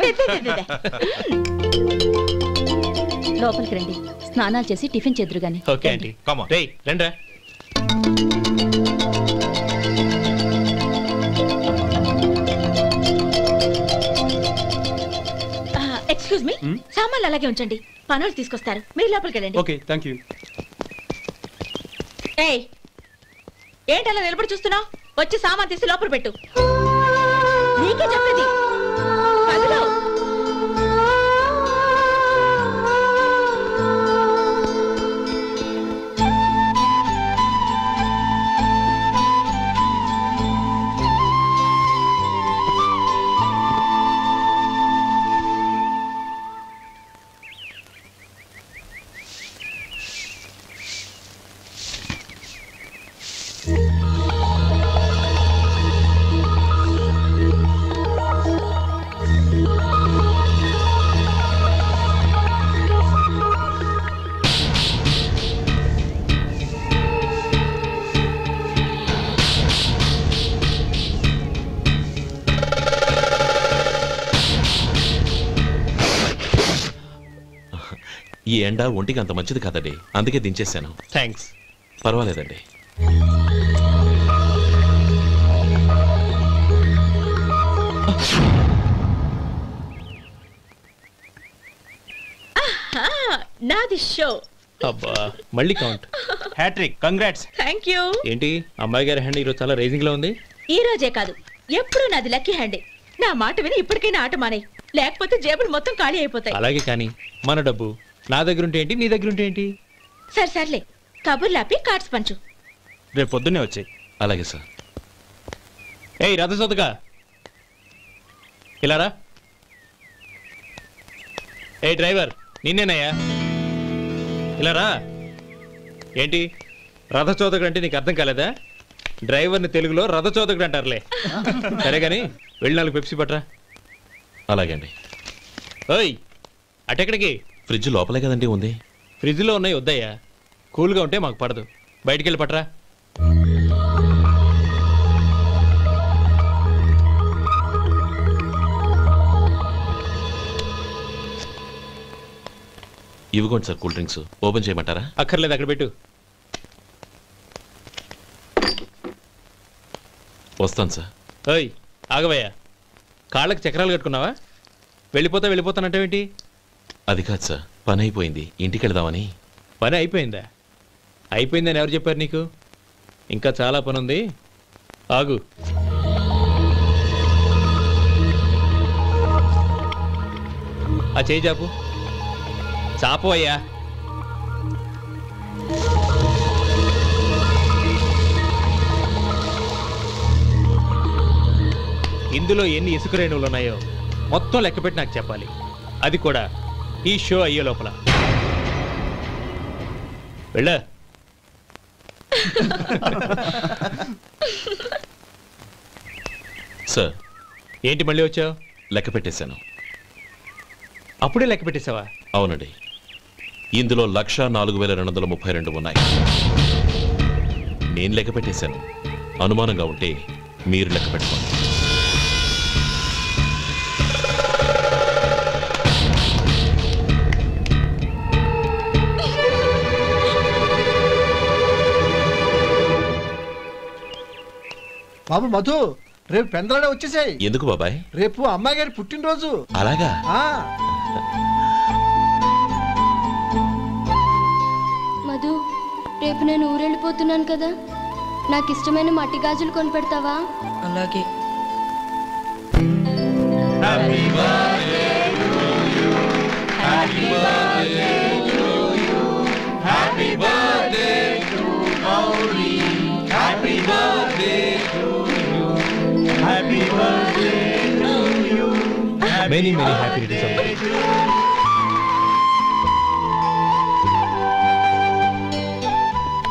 లోపలికి రండి, స్నానాలు చేసి టిఫిన్ చేద్దురు గాని. Okay aunty. Come on. రేయ్ రండ్రా. ఎక్స్క్యూజ్ మీ, సామాన్లు అలాగే ఉంచండి, పనులు తీసుకొస్తారు. మీరు లోపలికి వెళ్ళండి. Okay, thank you. ఏయ్, ఏంటలా నిలబడి చూస్తున్నావు? వచ్చి సామాన్ తీసి లోపల పెట్టు. నీకే చెప్పేది. కదులు. ఎండ ఒంటికి అంత మంచిది కాదండి, అందుకే దించేశాను. థ్యాంక్స్. పర్వాలేదండి. నాది షో. అబ్బా మళ్ళీ count. Hattrick. Congrats. Thank you. ఏంటి అమ్మాయి గారి హ్యాండ్ ఈరోజు చాలా రేజింగ్ లో ఉంది. ఈ రోజే కాదు, ఎప్పుడు నాది లక్కీ హ్యాండే. నా మాట విని ఇప్పటికైనా ఆట మానే, లేకపోతే జేబులు మొత్తం ఖాళీ అయిపోతాయి. అలాగే కానీ మన డబ్బు నా దగ్గర ఉంటే ఏంటి, నీ దగ్గర ఉంటే ఏంటి? సరే సర్లే, కబుర్లు ఆపి కార్డ్స్ పంచు. రేపు పొద్దున్నే వచ్చాయి. అలాగే సార్. ఏయ్ రథసోదగా ఇలా రా. ఏ డ్రైవర్ నిన్నేనయ్యా, ఇలా రా. ఏంటి రథచోదకుడు అంటే నీకు అర్థం కాలేదా? డ్రైవర్ని తెలుగులో రథచోదకుడు అంటారులే. సరే కానీ వెళ్ళి 4 పెప్సీ పట్రా. అలాగే అండి. ఓయ్ అటెక్కడికి? ఫ్రిడ్జ్ లోపలే కదండి ఉంది. ఫ్రిడ్జ్లో ఉన్నాయి వద్దయ్యా, కూల్గా ఉంటే మాకు పడదు. బయటికి వెళ్ళి పట్రా. ఇవ్వకోండి సార్ కూల్ డ్రింక్స్. ఓపెన్ చేయమంటారా? అక్కర్లేదు, అక్కడ పెట్టు. వస్తాను సార్. ఓయ్ ఆగవయ్యా, కాళ్ళకి చక్రాలు కట్టుకున్నావా? వెళ్ళిపోతానంటావేంటి? అది కాదు సార్, పని అయిపోయింది, ఇంటికి వెళదామని. పని అయిపోయిందా? అయిపోయిందని ఎవరు చెప్పారు నీకు? ఇంకా చాలా పని ఉంది, ఆగు. ఆ చేయి చాపు. చాపు అయ్యా. ఇందులో ఎన్ని ఇసుక రేణువులు ఉన్నాయో మొత్తం లెక్కపెట్టి నాకు చెప్పాలి, అది కూడా ఈ షో అయ్యే లోపల. వెళ్ళా. సార్ ఏంటి మళ్ళీ వచ్చావు? లెక్క పెట్టేశాను. అప్పుడే లెక్క పెట్టేశావా? అవునండి, ఇందులో 1,04,232 ఉన్నాయి. నేను లెక్క పెట్టేశాను. అనుమానంగా ఉంటే మీరు లెక్క పెట్టుకోండి. బాబు మధు, రేపు పెందలాడే వచ్చేసాయి. ఎందుకు బాబాయ్? రేపు అమ్మాయి గారి పుట్టినరోజు. అలాగా? మధు, రేపు నేను ఊరెళ్ళిపోతున్నాను కదా, నాకు ఇష్టమైన మట్టి గాజులు కొనిపెడతావా? అలాగే. Many happy returns of the day.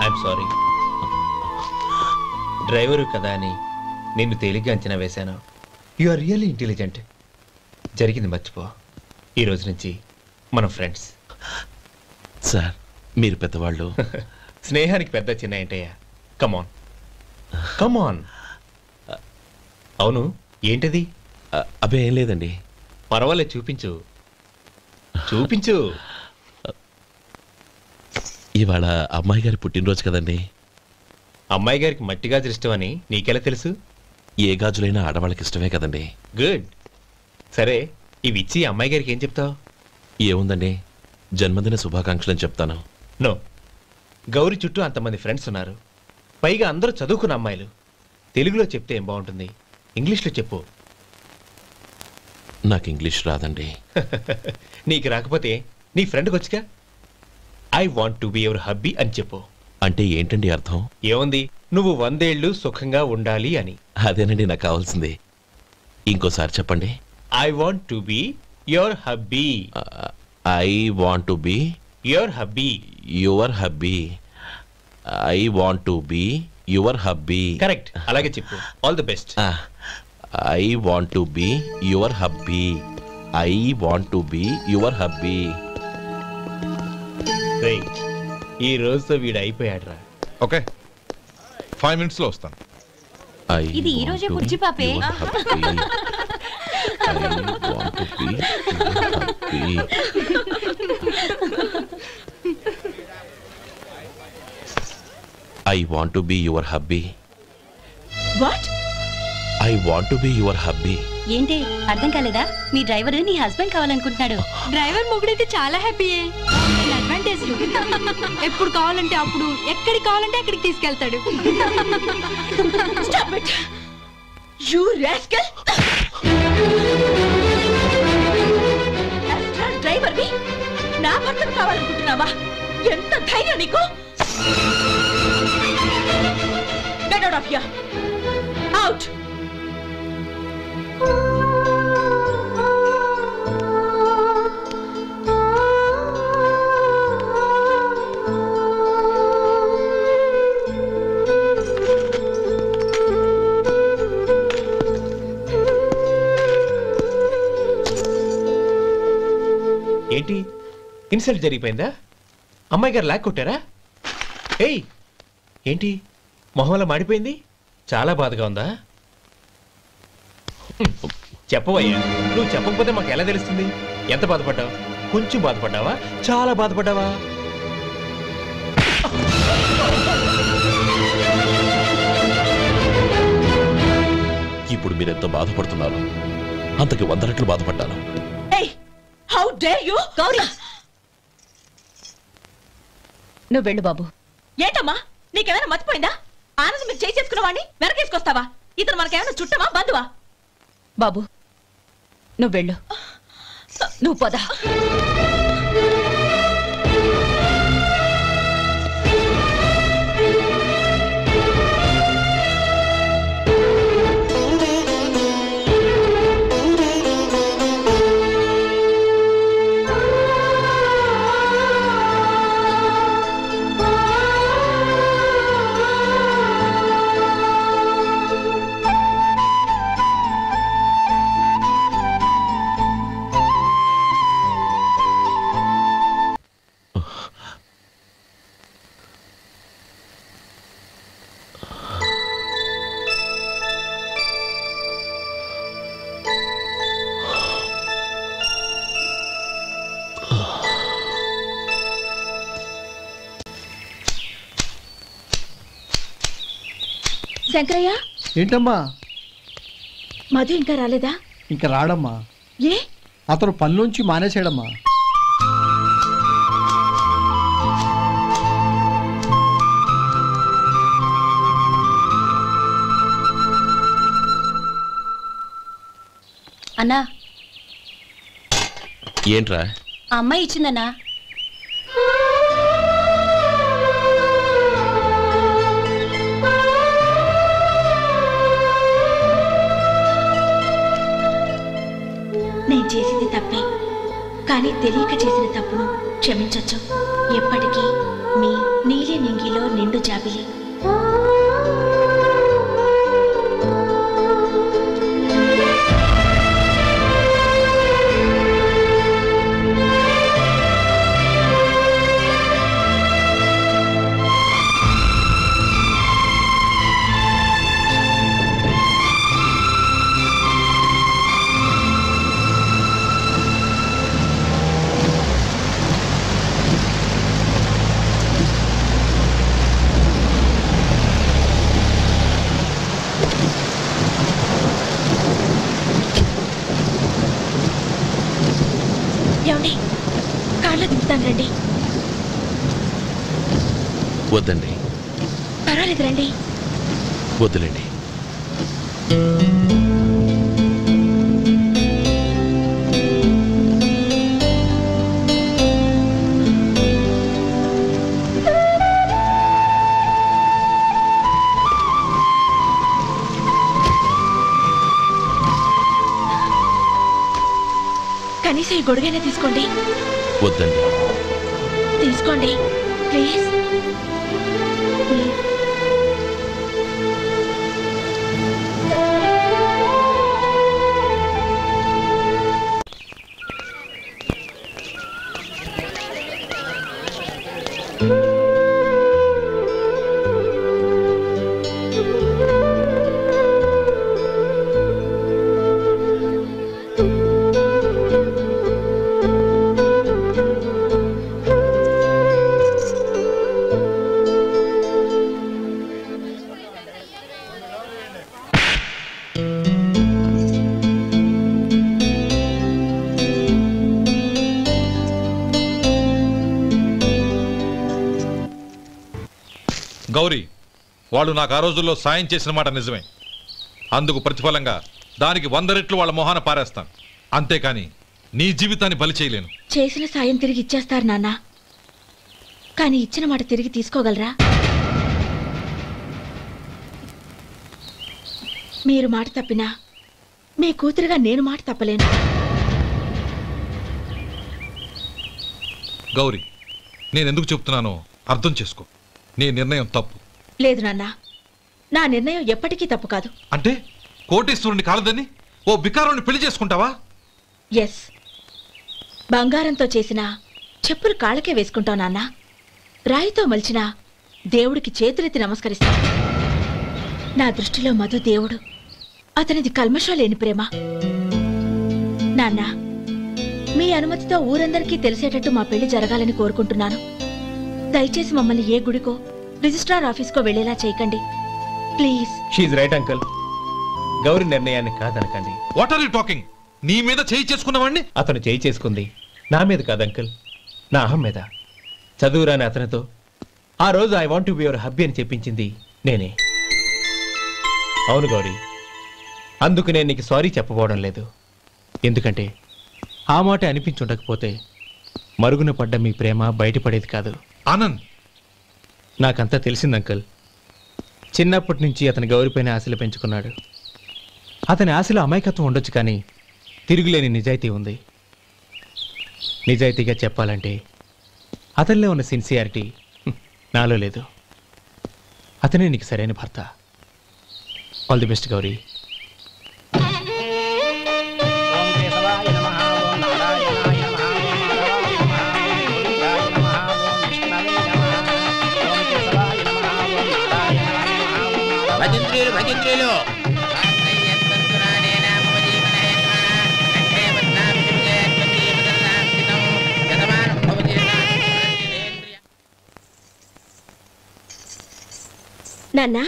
I'm sorry. Driver కదా అని నిన్ను తేలిగ్గా అంచనా వేశాను. You are really intelligent. జరిగింది మర్చిపో. ఈ రోజు నుంచి మనం ఫ్రెండ్స్. సార్ మీరు పెద్దవాళ్ళు. స్నేహానికి పెద్ద చిన్న ఏంటయ్యా? కమాన్ కమాన్. అవును ఏంటది? అబ్బే ఏం లేదండి. పర్వాలేదు, చూపించు చూపించు. ఇవాళ అమ్మాయి గారి పుట్టినరోజు కదండి. అమ్మాయి గారికి మట్టి గాజులు ఇష్టమని నీకెలా తెలుసు? ఏ గాజులైనా ఆడవాళ్ళకి ఇష్టమే కదండి. గుడ్. సరే ఇవి ఇచ్చి అమ్మాయి గారికి ఏం చెప్తావు? ఏముందండి, జన్మదిన శుభాకాంక్షలు అని చెప్తాను. నో, గౌరీ చుట్టూ అంతమంది ఫ్రెండ్స్ ఉన్నారు, పైగా అందరూ చదువుకున్న అమ్మాయిలు. తెలుగులో చెప్తే ఏం బాగుంటుంది, ఇంగ్లీష్లో చెప్పు. నాకు ఇంగ్లీష్ రాదండి. నీకు రాకపోతే నీ ఫ్రెండ్కి వచ్చిగా I want to be your hubby అని చెప్పు. అంటే ఏంటండి అర్థం? ఏముంది, నువ్వు 100 ఏళ్ళు సుఖంగా ఉండాలి అని. అదేనండి నాకు కావాల్సింది. ఇంకోసారి చెప్పండి. I want to be your hubby. I want to be your hubby. Your hubby. I want to be your hubby. Correct, అలాగే చెప్పు. All the best. I want to be your hubby. I want to be your hubby. ఈ రోజుతో వీడు అయిపోయాడ్రా. ఓకే, 5 minutes లో వస్తాను. ఇది ఈ రోజే బుజ్జి పాపే. I want to be your hubby. What? I want to be your hubby. ఏంటి అర్థం కాలేదా? మీ డ్రైవర్ నీ హస్బెండ్ కావాలనుకుంటున్నాడు. డ్రైవర్ మొగుడైతే చాలా హ్యాపీయే. అడ్వాంటేజ్లు ఎప్పుడు కావాలంటే అప్పుడు, ఎక్కడికి కావాలంటే అక్కడికి తీసుకెళ్తాడు. Stop it! You rascal! Driver వి నా భర్తను కావాలనుకుంటున్నావా? ఎంత ధైర్యం నీకు? Get out of here! Out! ఏంటి ఇన్సల్ట్ జరిగిపోయిందా? అమ్మాయి గారు లాక్ కొట్టారా? ఏయ్ ఏంటి మొహంలో మాడిపోయింది? చాలా బాధగా ఉందా? చెప్పవయ్యా, నువ్వు చెప్పకపోతే మాకు ఎలా తెలుస్తుంది? ఎంత బాధపడ్డావు? కొంచెం బాధపడ్డావా? చాలా బాధపడ్డావా? ఇప్పుడు మీరెంత బాధపడుతున్నారు, అంతకి 100 రెట్లు బాధపడ్డాను. How dare you? గౌరీ, నువ్వు వెళ్ళు బాబు. ఏంటమ్మా, నీకేమైనా మర్చిపోయిందా? ఆనందం మీరు చేసేసుకున్న వాడిని వెనకేసుకొస్తావా? ఇతను మనకేమైనా చుట్టమా బంధువా? బాబు నువ్వు వెళ్ళు. నువ్వు పద. శంకరయ్య, ఏంటమ్మా? మధు ఇంకా రాలేదా? ఇంకా రాడమ్మా. ఏ? అతను పనిలోంచి మానేసాడమ్మా. అన్నా, ఏంట్రా? ఆ అమ్మాయి ఇచ్చిందన్నా. నేను చేసింది తప్పే, కానీ తెలియక చేసిన తప్పును క్షమించొచ్చు. ఎప్పటికీ మీ నీలి నింగిలో నిండు జాబిలి. ఏమండి, కార్లో దింపుతాను రండి. వద్దండి. పర్వాలేదు రండి. వద్దులేండి. కనీసం ఈ గొడుగైనా తీసుకోండి. వద్దండి. తీసుకోండి ప్లీజ్. గౌరీ, వాళ్ళు నాకు ఆ రోజుల్లో సాయం చేసిన మాట నిజమే. అందుకు ప్రతిఫలంగా దానికి 100 రెట్లు వాళ్ళ మొహాన పారేస్తాను. అంతేకాని నీ జీవితాన్ని బలి చేయలేను. చేసిన సాయం తిరిగి ఇచ్చేస్తారు నాన్న, కానీ ఇచ్చిన మాట తిరిగి తీసుకోగలరా? మీరు మాట తప్పినా మీ కూతురుగా నేను మాట తప్పలేను. గౌరీ, నేనెందుకు చెప్తున్నానో అర్థం చేసుకో. నీ నిర్ణయం తప్పు. లేదు నాన్న, నా నిర్ణయం ఎప్పటికీ తప్పు కాదు. అంటే కోటీశ్వరుని కాలదని ఓ బికారుని పెళ్లి చేసుకుంటావా? ఎస్, బంగారంతో చేసిన చెప్పులు కాళ్ళకే వేసుకుంటావు నాన్న. రాయితో మలిచిన దేవుడికి చేతులెత్తి నమస్కరిస్తాను. నా దృష్టిలో మధు దేవుడు, అతనిది కల్మషం లేని ప్రేమ. నాన్న, మీ అనుమతితో ఊరందరికీ తెలిసేటట్టు మా పెళ్లి జరగాలని కోరుకుంటున్నాను. దయచేసి మమ్మల్ని ఏ గుడికో రిజిస్ట్రార్ ఆఫీస్కో వెళ్లేలా చేయకండి ప్లీజ్. షీఈ్ రైట్ అంకుల్. గౌరీ నిర్ణయాన్ని కాదనకండి. What are you talking? నీ మీద చేయి చేసుకున్నవాడిని అతను చేయి చేసుకుంది నా మీద కాదు అంకుల్, నా అహం మీద. చదువురాని అతనితో ఆ రోజు I want to be your hubby అని చెప్పించింది నేనే. అవును గౌరీ, అందుకు నేను నీకు సారీ చెప్పబోవడం లేదు. ఎందుకంటే ఆ మాట అనిపించుండకపోతే మరుగున పడ్డ మీ ప్రేమ బయటపడేది కాదు. ఆనంద్, నాకంతా తెలిసింది అంకుల్. చిన్నప్పటి నుంచి అతని గౌరీపైన ఆశలు పెంచుకున్నాడు. అతని ఆశలో అమాయకత్వం ఉండొచ్చు, కానీ తిరుగులేని నిజాయితీ ఉంది. నిజాయితీగా చెప్పాలంటే అతనిలో ఉన్న సిన్సియారిటీ నాలో లేదు. అతనే నీకు సరైన భర్త. All the best Gauri. భజంత్రీలు నాన్న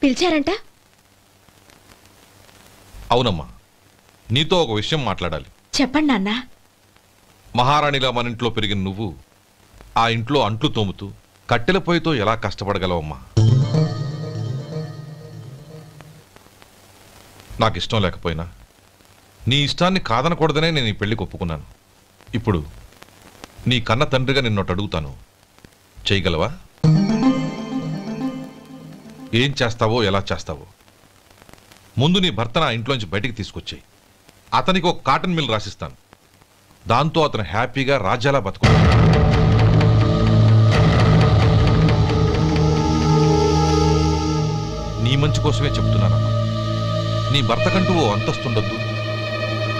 పిలిచారంట? అవునమ్మా, నీతో ఒక విషయం మాట్లాడాలి. చెప్పండి నాన్న. మహారాణిలా మన ఇంట్లో పెరిగిన నువ్వు ఆ ఇంట్లో అంట్లు తోముతూ కట్టెల పొయ్యితో ఎలా కష్టపడగలవమ్మా? నాకు ఇష్టం లేకపోయినా నీ ఇష్టాన్ని కాదనకూడదనే నేను ఈ పెళ్లికి ఒప్పుకున్నాను. ఇప్పుడు నీ కన్న తండ్రిగా నిన్నొట్టు అడుగుతాను, చేయగలవా? ఏం చేస్తావో, ఎలా చేస్తావో ముందు నీ భర్తను ఆ ఇంట్లోంచి బయటికి తీసుకొచ్చాయి. అతనికి ఒక కాటన్ మిల్ రాసిస్తాను. దాంతో అతను హ్యాపీగా రాజ్యాలా బతుకుతాడు. నీ మంచి కోసమే చెప్తున్నానమ్మా. నీ భర్తకంటూ ఓ అంతస్తుండొద్దు.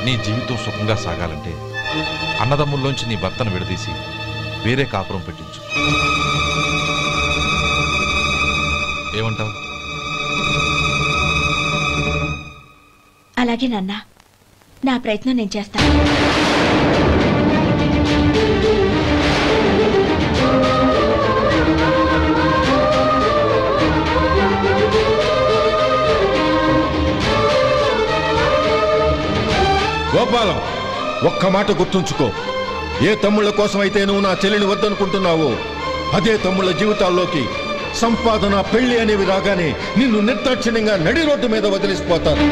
నీ జీవితం సుఖంగా సాగాలంటే అన్నదమ్ముల్లోంచి నీ భర్తను విడదీసి వేరే కాపురం పెట్టించు. ఏమంటావు? అలాగే నాన్న, నా ప్రయత్నం నేను చేస్తాను. గోపాలం, ఒక్క మాట గుర్తుంచుకో. ఏ తమ్ముళ్ళ కోసం అయితే నువ్వు నా చెల్లిని వద్దనుకుంటున్నావో అదే తమ్ముళ్ళ జీవితాల్లోకి సంపాదన, పెళ్లి అనేవి రాగానే నిన్ను నిర్దాక్షిణ్యంగా నడి రోడ్డు మీద వదిలిసిపోతారు.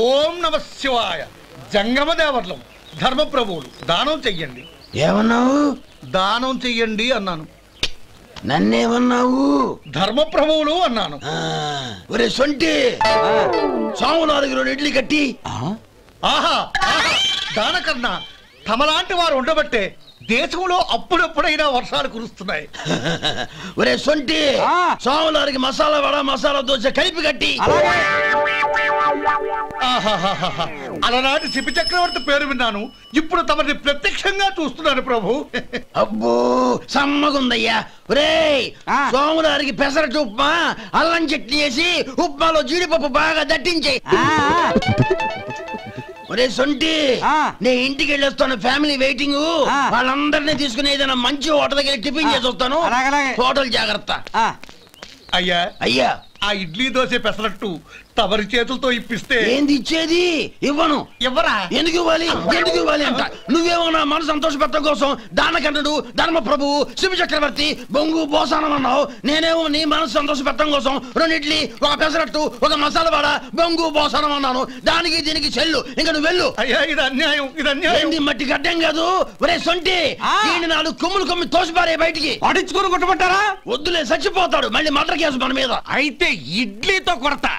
ఓం నమ శివాయ. జంగమదేవర్లం, ధర్మప్రభువులు, దానం చెయ్యండి. ఏమన్నావు? దానం చెయ్యండి అన్నాను. నన్నేమన్నావు? ధర్మప్రభువులు అన్నాను. ఒరే సొంటి, సాము 4 ఇడ్లీ కట్టి. ఆహా, దానకన్నా తమలాంటి వారు ఉండబట్టే దేశంలో అప్పుడెప్పుడైనా వర్షాలు కురుస్తున్నాయి. ఒరే సొంటి, సాము 4 మసాలా వడ, మసాలా దోశ కలిపి కట్టి. అలనాటి శిపి చక్రవర్తి పేరు విన్నాను, ఇప్పుడు తమని ప్రత్యక్షంగా చూస్తున్నాను ప్రభు. అబ్బో సమ్మగుందయ్యా. ఒరే సోములారికి పెసరట్టు ఉప్మా, అల్లం చట్నీ వేసి ఉప్మాలో జీడిపప్పు బాగా దట్టించే. ఒరే సొంటి నేను ఇంటికి వెళ్ళొస్తాను, ఫ్యామిలీ వెయిటింగ్. వాళ్ళందరినీ తీసుకుని ఏదైనా మంచి హోటల్ దగ్గర టిఫిన్ చేసి వస్తాను. హోటల్ జాగ్రత్త. అయ్యా అయ్యా, ఆ ఇడ్లీ దోశ పెసరట్టు తమరి చేతులతో ఇప్పిస్తే ఏంది ఇచ్చేది? ఇవ్వను. ఇవ్వరా? ఎందుకు ఇవ్వాలి? ఎందుకు ఇవ్వాలి అంట? నువ్వేమన్నా మన సంతోష పెట్టడం కోసం దానకంటుడు, ధర్మ ప్రభువు, శివ చక్రవర్తి, బొంగు బోసానం అన్నావు. నేనేమో నీ మనసు సంతోష పెట్టడం కోసం 2 ఇడ్లీ, ఒక పెసరట్టు, ఒక మసాలా వాడ, బొంగు బోసానం అన్నాను. దానికి దీనికి చెల్లు. ఇంకా నువ్వు వెళ్ళు. అయ్యా ఇది అన్యాయం, ఇది అన్యాయం. ఏంది మట్టి గడ్డం కాదు. ఒరే సొంటి, ఈయన 4 కొమ్ములు తోసిపారే బయటికి. పడించుకుని కొట్టమంటారా? వద్దులే, చచ్చిపోతాడు. మళ్ళీ మర్డర్ కేసు మన మీద. అయితే ఇడ్లీతో కొడతా.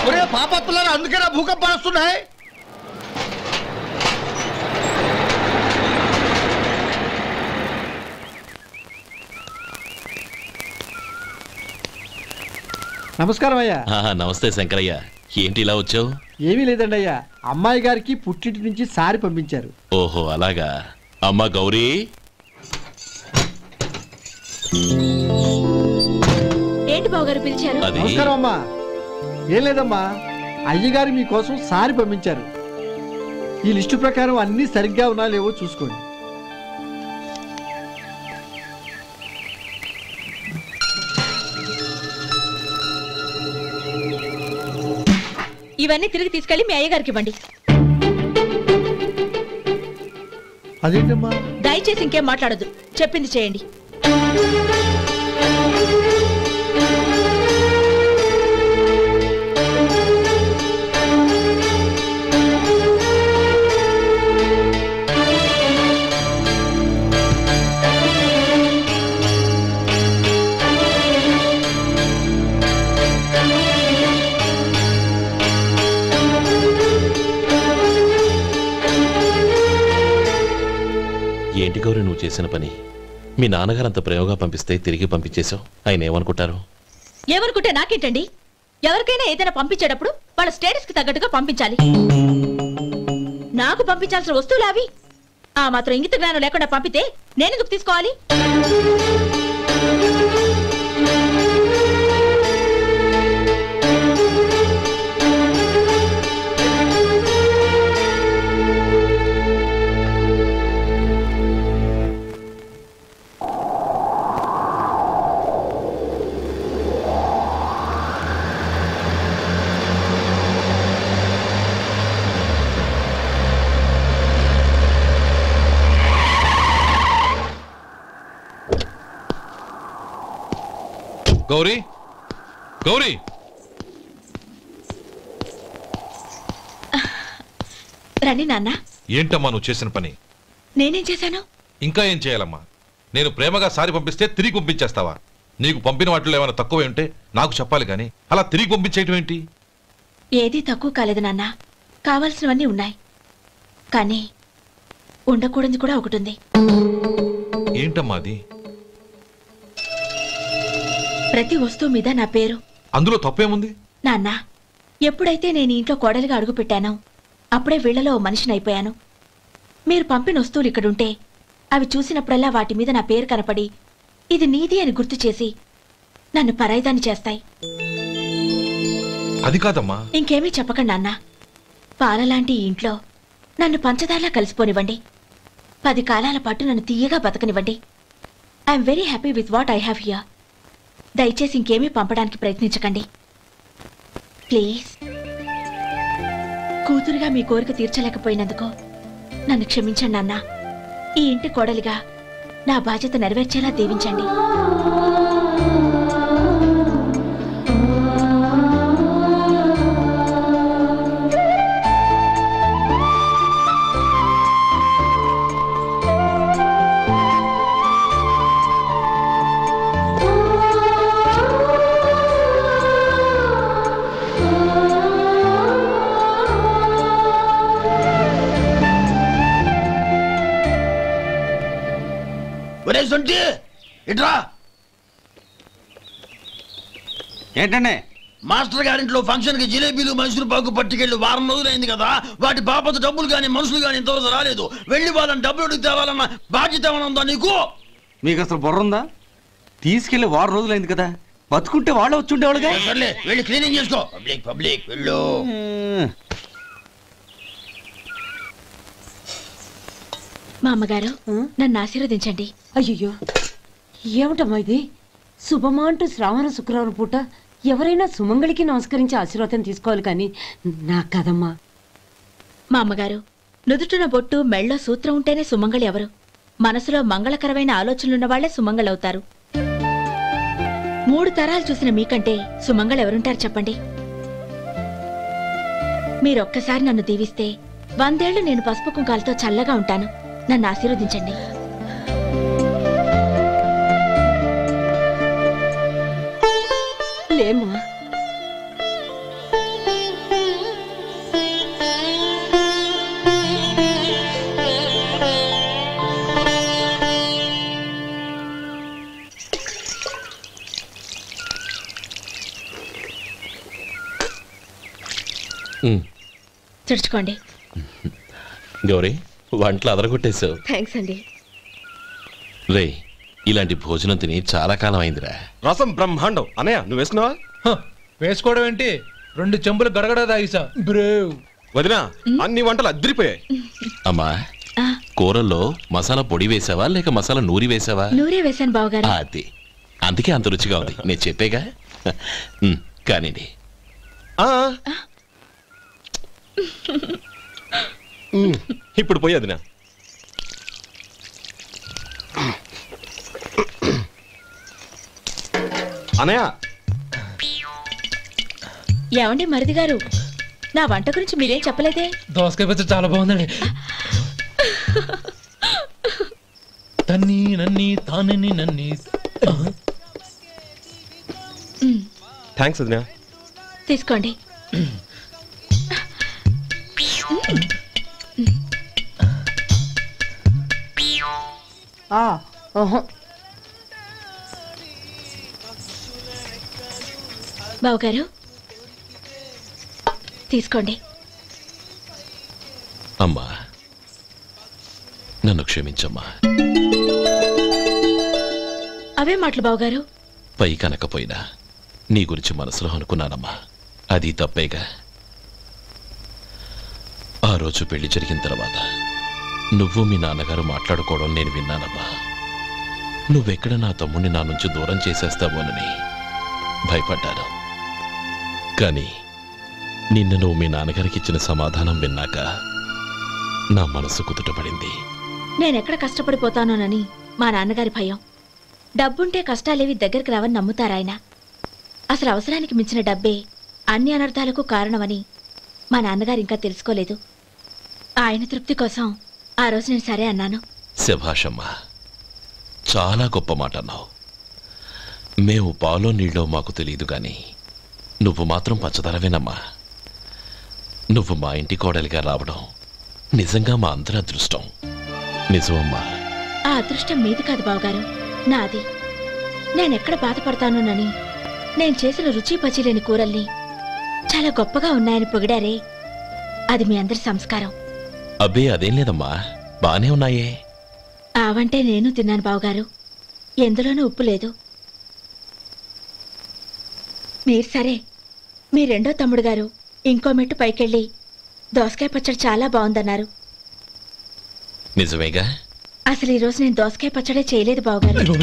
ఒరే పాపత్తులారా, అందుకేనా భూకంపాలు వస్తున్నాయి? నమస్కారం అయ్యా. నమస్తే శంకరయ్య, ఏంటి ఇలా వచ్చావు? ఏమీ లేదండి అయ్యా, అమ్మాయి గారికి పుట్టింటి నుంచి సారి పంపించారు. ఓహో అలాగా. అమ్మా గౌరీ. ఏంటి బావగారు పిలిచారు? నమస్కారం అమ్మా. ఏం లేదమ్మా, అయ్యగారు మీకోసం సారి పంపించారు. ఈ లిస్టు ప్రకారం అన్ని సరిగ్గా ఉన్నా లేవో చూసుకోండి. ఇవన్నీ తిరిగి తీసుకెళ్లి మీ అయ్యగారికి ఇవ్వండి. అదేంటమ్మా? దయచేసి ఇంకేం మాట్లాడొద్దు, చెప్పింది చేయండి. ఏంటి గౌరీ నువ్వు చేసిన పని? మీ నాన్నగారు అంత ప్రేమగా పంపిస్తే తిరిగి పంపించేశావు. ఆయన ఏమనుకుంటారు? ఏమనుకుంటే నాకేంటండి? ఎవరికైనా ఏదైనా పంపించేటప్పుడు వాళ్ళ స్టేటస్ కి తగ్గట్టుగా పంపించాలి. నాకు పంపించాల్సిన వస్తువులు అవి. ఆ మాత్రం ఇంగిత జ్ఞానం లేకుండా పంపితే నేనెందుకు తీసుకోవాలి? గౌరీ, గౌరీ, రండి నాన్న. ఏంటమ్మా నువ్వు చేసిన పని? నేనేం చేశాను? ఇంకా ఏం చేయాలమ్మా? నేను ప్రేమగా సారి పంపిస్తే తిరిగి పంపించేస్తావా? నీకు పంపిన వాటిలో ఏమైనా తక్కువ ఉంటే నాకు చెప్పాలి కానీ అలా తిరిగి పంపించేయటం ఏంటి? ఏదీ తక్కువ కాలేదు నాన్న, కావాల్సినవన్నీ ఉన్నాయి. కానీ ఉండకూడదు కూడా ఒకటి ఉంది. ఏంటమ్మా అది? ప్రతి వస్తువు మీద నా పేరు. అందులో తప్పేముంది? నాన్న, ఎప్పుడైతే నేను ఇంట్లో కోడలిగా అడుగు పెట్టానో అప్పుడే వీళ్లలో మనిషిని అయిపోయాను. మీరు పంపిన వస్తువులు ఇక్కడుంటే అవి చూసినప్పుడల్లా వాటి మీద నా పేరు కనపడి ఇది నీది అని గుర్తు చేసి నన్ను పరాయిదాన్ని చేస్తాయి. అది కాదమ్మా. ఇంకేమీ చెప్పకండి నాన్న. పాలలాంటి ఈ ఇంట్లో నన్ను పంచదారలా కలిసిపోనివ్వండి. 10 కాలాల పాటు నన్ను తీయగా బతకనివ్వండి. I'm very happy with what I have here. దయచేసి ఇంకేమీ పంపడానికి ప్రయత్నించకండి ప్లీజ్. కూతురుగా మీ కోరిక తీర్చలేకపోయినందుకు నన్ను క్షమించండి నాన్న. ఈ ఇంటి కోడలిగా నా బాధ్యత నెరవేర్చేలా దీవించండి. ఏంటంటే మాస్టర్ గారింట్లో ఫంక్షన్ కి జిలేబీలు మైసూరు పాకు పట్టుకెళ్ళి వారం రోజులైంది కదా. వాటి బాపత డబ్బులు కానీ మనుషులు కానీ ఇంతవరకు రాలేదు. వెళ్ళి వాళ్ళని డబ్బులు అడిగి తేవాలన్న బాధ్యత ఏమైనా ఉందా నీకు? మీకు అసలు బుర్ర ఉందా? తీసుకెళ్లి వారం రోజులైంది కదా, బతుకుంటే వాళ్ళు వచ్చి ఉండేవాళ్ళుగా. సర్లే వెళ్ళి క్లీనింగ్ చేసుకో. పబ్లిక్ పబ్లిక్ వెళ్ళు. మా అమ్మగారు నన్ను ఆశీర్వదించండి. అయ్యో ఏమిటమ్మా ఇది? శుభమా అంటూ శ్రావణ శుక్రవారం పూట ఎవరైనా సుమంగళికి నమస్కరించి ఆశీర్వాదం తీసుకోవాలి కానీ నాకు కదమ్మా. మా అమ్మగారు, నుదుటిన బొట్టు మెళ్ళో సూత్రం ఉంటేనే సుమంగళి ఎవరు? మనసులో మంగళకరమైన ఆలోచనలున్న వాళ్లే సుమంగళవుతారు. 3 తరాలు చూసిన మీకంటే సుమంగళ ఎవరుంటారు చెప్పండి? మీరొక్కసారి నన్ను దీవిస్తే 100 ఏళ్లు నేను పసుపు కుంకాలతో చల్లగా ఉంటాను. నన్ను ఆశీర్వదించండి. లేమ్మా. తుడుచుకోండి. గౌరీ, వంటలు అదరగొట్టేశావు. థ్యాంక్స్ అండి. రే, ఇలాంటి భోజనం తిని చాలా కాలం అయిందిరా. రసం బ్రహ్మాండం. అనయ్య నువ్వు వేసుకున్నావా? వేసుకోవడం ఏంటి, 2 చెంబులు గడగడ తాగిసా. బ్రేవ్ వదినా, అన్ని వంటలు అద్దరిపోయాయి. అమ్మా, కూరల్లో మసాలా పొడి వేసావా లేక మసాలా నూరి వేసావా? నూరే వేశాను బావగారు. అది అందుకే అంత రుచిగా ఉంది. నేను చెప్పేగా. కానివ్వండి. ఇప్పుడు పోయి వదినా. అనయ్య, ఏమండి మరిది గారు, నా వంట గురించి మీరేం చెప్పలేదే? దోసకాయ పచ్చడి చాలా బాగుందండి. తన్ని నన్ని తానని నన్ని. థ్యాంక్స్ వదినా. తీసుకోండి. బావగారు తీసుకోండి. అమ్మా, నన్ను క్షమించమ్మా. అవే మాటలు బావగారు. పై కనకపోయినా నీ గురించి మనసులో అనుకున్నానమ్మా. అది తప్పేగా. ఆ రోజు పెళ్లి జరిగిన తర్వాత నువ్వు మీ నాన్నగారు మాట్లాడుకోవడం నేను విన్నానమ్మా. నువ్వెక్కడ నా తమ్ముడిని నా నుంచి దూరం చేసేస్తావోనని భయపడ్డాను. కానీ నిన్న నువ్వు మీ నాన్నగారికి ఇచ్చిన సమాధానం విన్నాక నా మనసు కుదుటపడింది. నేనెక్కడ కష్టపడిపోతానోనని మా నాన్నగారి భయం. డబ్బుంటే కష్టాలేవి దగ్గరికి రావని నమ్ముతారాయన. అసలు అవసరానికి మించిన డబ్బే అన్ని అనర్థాలకు కారణమని మా నాన్నగారు ఇంకా తెలుసుకోలేదు. ఆయన తృప్తి కోసం ఆ రోజు నేను సరే అన్నాను. శభాషమ్మా, చాలా గొప్ప మాట అన్నావు. మేము పాలో నీళ్ళో మాకు తెలియదు గాని నువ్వు మాత్రం పచ్చదనవేనమ్మా. నువ్వు మా ఇంటి కోడలిగా రావడం నిజంగా మా అందరి అదృష్టం. నిజమమ్మా. ఆ అదృష్టం మీది కాదు బావగారు, నాది. నేనెక్కడ బాధపడతానోనని నేను చేసిన రుచి పచిలేని కూరల్ని చాలా గొప్పగా ఉన్నాయని పొగిడారే, అది మీ అందరి సంస్కారం. అబ్బే అదేం లేదమ్మా, బానే ఉన్నాయే. ఆవంటే నేను తిన్నాను బావగారు, ఎందులోనూ ఉప్పు లేదు. మీరు సరే, మీ రెండో తమ్ముడు గారు ఇంకో మెట్టు పైకెళ్ళి దోసకాయ పచ్చడి చాలా బాగుందన్నారు. నిజమేగా? అసలు ఈరోజు నేను దోసకాయ పచ్చడే చేయలేదు బావగారు.